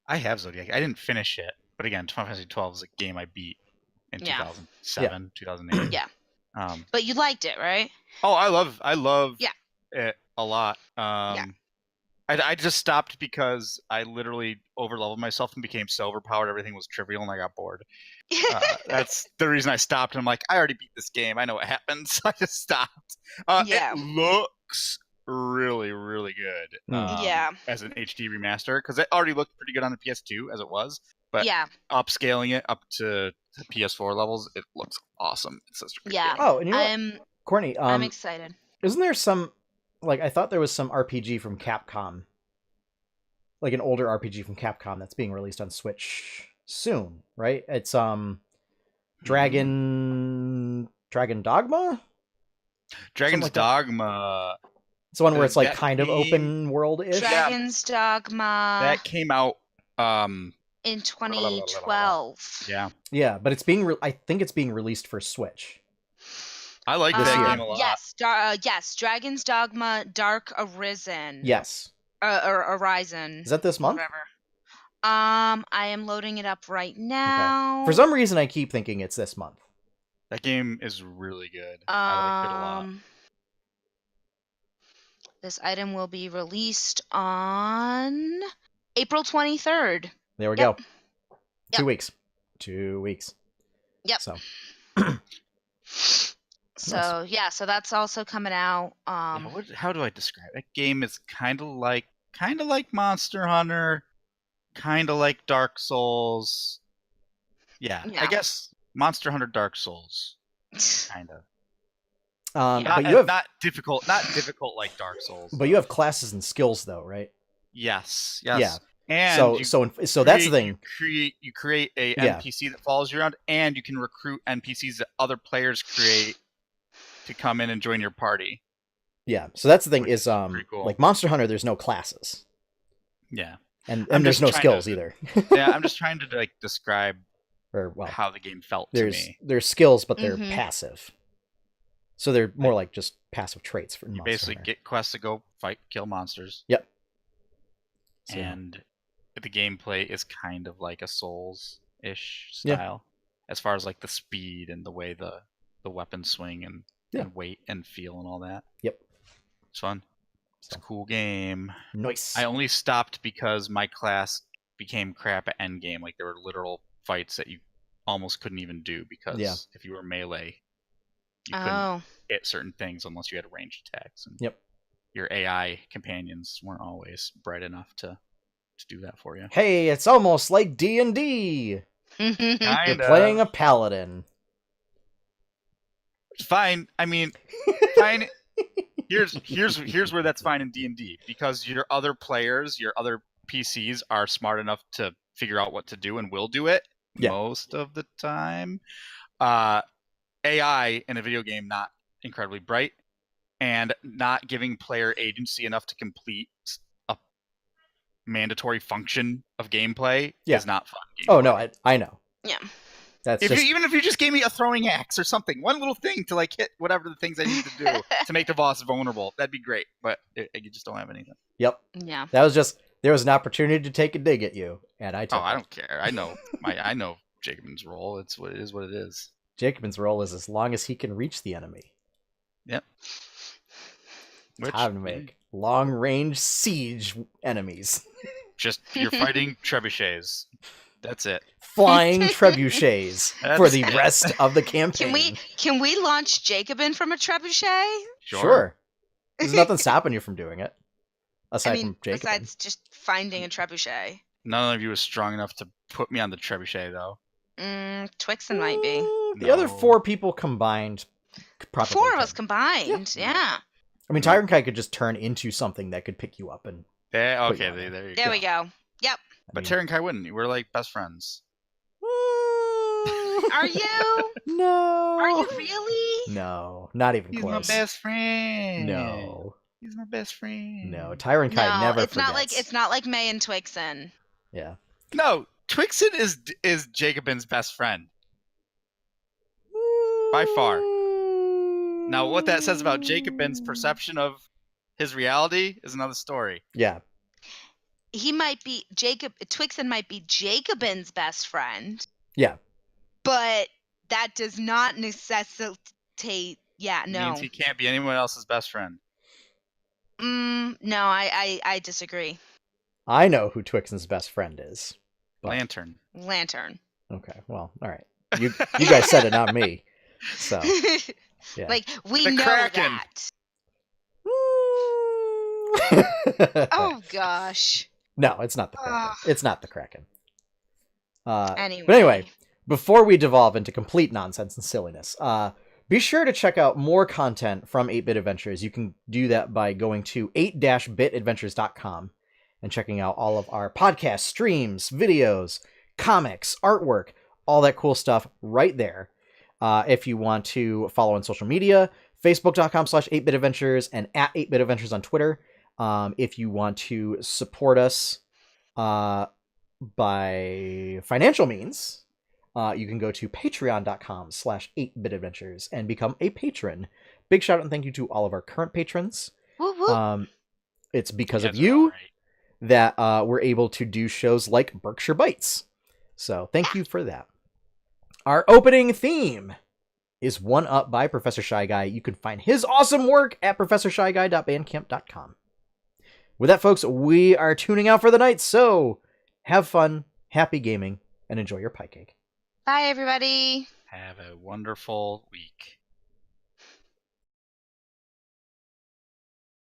I have Zodiac. I didn't finish it, but again, Final Fantasy 12 is a game I beat in 2007, 2008. Yeah. But you liked it, right? Oh, I love it a lot. I just stopped because I literally overleveled myself and became so overpowered. Everything was trivial, and I got bored. That's the reason I stopped. And I'm like, I already beat this game. I know what happens. So I just stopped. It looks really, really good. As an HD remaster, because it already looked pretty good on the PS2 as it was. But upscaling it up to PS4 levels, it looks awesome. It's such a good game. Oh, and you know what? Courtney, I'm excited. Isn't there some, like, I thought there was some RPG from Capcom, like an older RPG from Capcom that's being released on Switch soon, right? It's Dragon Dogma? Dragon's like Dogma. It's the one where it's like That kind of open world-ish. Dragon's Dogma. That came out in 2012. Yeah. Yeah, but it's I think it's being released for Switch. I like that game a lot. Yes, Dragon's Dogma Dark Arisen. Yes. Or Arisen. Is that this month? Whatever. I am loading it up right now. Okay. For some reason, I keep thinking it's this month. That game is really good. I like it a lot. This item will be released on April 23rd. There we go. 2 weeks. 2 weeks. Yep. So. So yeah, so that's also coming out. How do I describe it? That game is kind of like Monster Hunter, kind of like Dark Souls. Yeah, I guess Monster Hunter, Dark Souls, kind of. But you have not difficult like Dark Souls. But you have classes and skills, though, right? Yes. Yeah. And so that's the thing. You create a NPC that follows you around, and you can recruit NPCs that other players create to come in and join your party. Yeah. So that's the thing is cool. Like Monster Hunter, there's no classes. Yeah. And there's no skills either. Yeah, I'm just trying to like describe how the game felt to me. There's skills, but they're passive. So they're more like just passive traits for Monster basically Hunter. Get quests to go kill monsters. Yep. And the gameplay is kind of like a Souls-ish style, as far as like the speed and the way the weapons swing and weight and feel and all that. Yep. It's fun. It's a cool game. Nice. I only stopped because my class became crap at endgame. Like there were literal fights that you almost couldn't even do because if you were melee, you couldn't hit certain things unless you had ranged attacks. And your AI companions weren't always bright enough to do that for you. Hey, it's almost like D&D. You're playing a paladin. Fine. I mean, fine. Here's where that's fine in D&D, because your other players, your other PCs are smart enough to figure out what to do and will do it most of the time. AI in a video game not incredibly bright, and not giving player agency enough to complete a mandatory function of gameplay is not fun. Oh no, I know. Yeah. Even if you just gave me a throwing axe or something, one little thing to like hit whatever the things I need to do to make the boss vulnerable, that'd be great. But you just don't have anything. Yep. Yeah. That was just there was an opportunity to take a dig at you, and I took it. I don't care. I know I know Jacobin's role. It's what it is. What it is. Jacobin's role is as long as he can reach the enemy. Yep. Time to make long-range siege enemies. Just you're fighting trebuchets. That's it. Flying trebuchets for the rest of the campaign. Can we launch Jacobin from a trebuchet? Sure. There's nothing stopping you from doing it. Aside from Jacobin. Besides just finding a trebuchet. None of you is strong enough to put me on the trebuchet, though. Twixen might be. The other 4 people combined probably 4 of us combined, yeah. I mean, Tyrankai could just turn into something that could pick you up and... there you go. There we go. Yep. But Tyrankai wouldn't. We're like best friends. Are you? No. Are you really? No, not even He's close. My best friend. No. He's my best friend. No, Tyrankai never forgets. It's not like May and Twixen. Yeah. No, Twixen is Jacobin's best friend. By far. Now, what that says about Jacobin's perception of his reality is another story. Yeah. He might be Twixen might be Jacobin's best friend. Yeah. But that does not necessitate. Yeah, no. It means he can't be anyone else's best friend. No, I disagree. I know who Twixen's best friend is. But... Lantern. Okay, well, all right. You guys said it, not me. So, yeah. Like, we the know Kraken. that. Oh, gosh. No, it's not the Kraken. It's not the Kraken. Anyway. But anyway, before we devolve into complete nonsense and silliness, be sure to check out more content from 8-Bit Adventures. You can do that by going to 8-bitadventures.com and checking out all of our podcast streams, videos, comics, artwork, all that cool stuff right there. If you want to follow on social media, facebook.com/8bitadventures and at 8bitadventures on Twitter. If you want to support us by financial means, you can go to patreon.com/8bitadventures and become a patron. Big shout out and thank you to all of our current patrons. Woo-woo. It's because of you that we're able to do shows like Berkshire Bites. So thank you for that. Our opening theme is One Up by Professor Shy Guy. You can find his awesome work at professorshyguy.bandcamp.com. With that, folks, we are tuning out for the night. So have fun, happy gaming, and enjoy your pie cake. Bye, everybody. Have a wonderful week.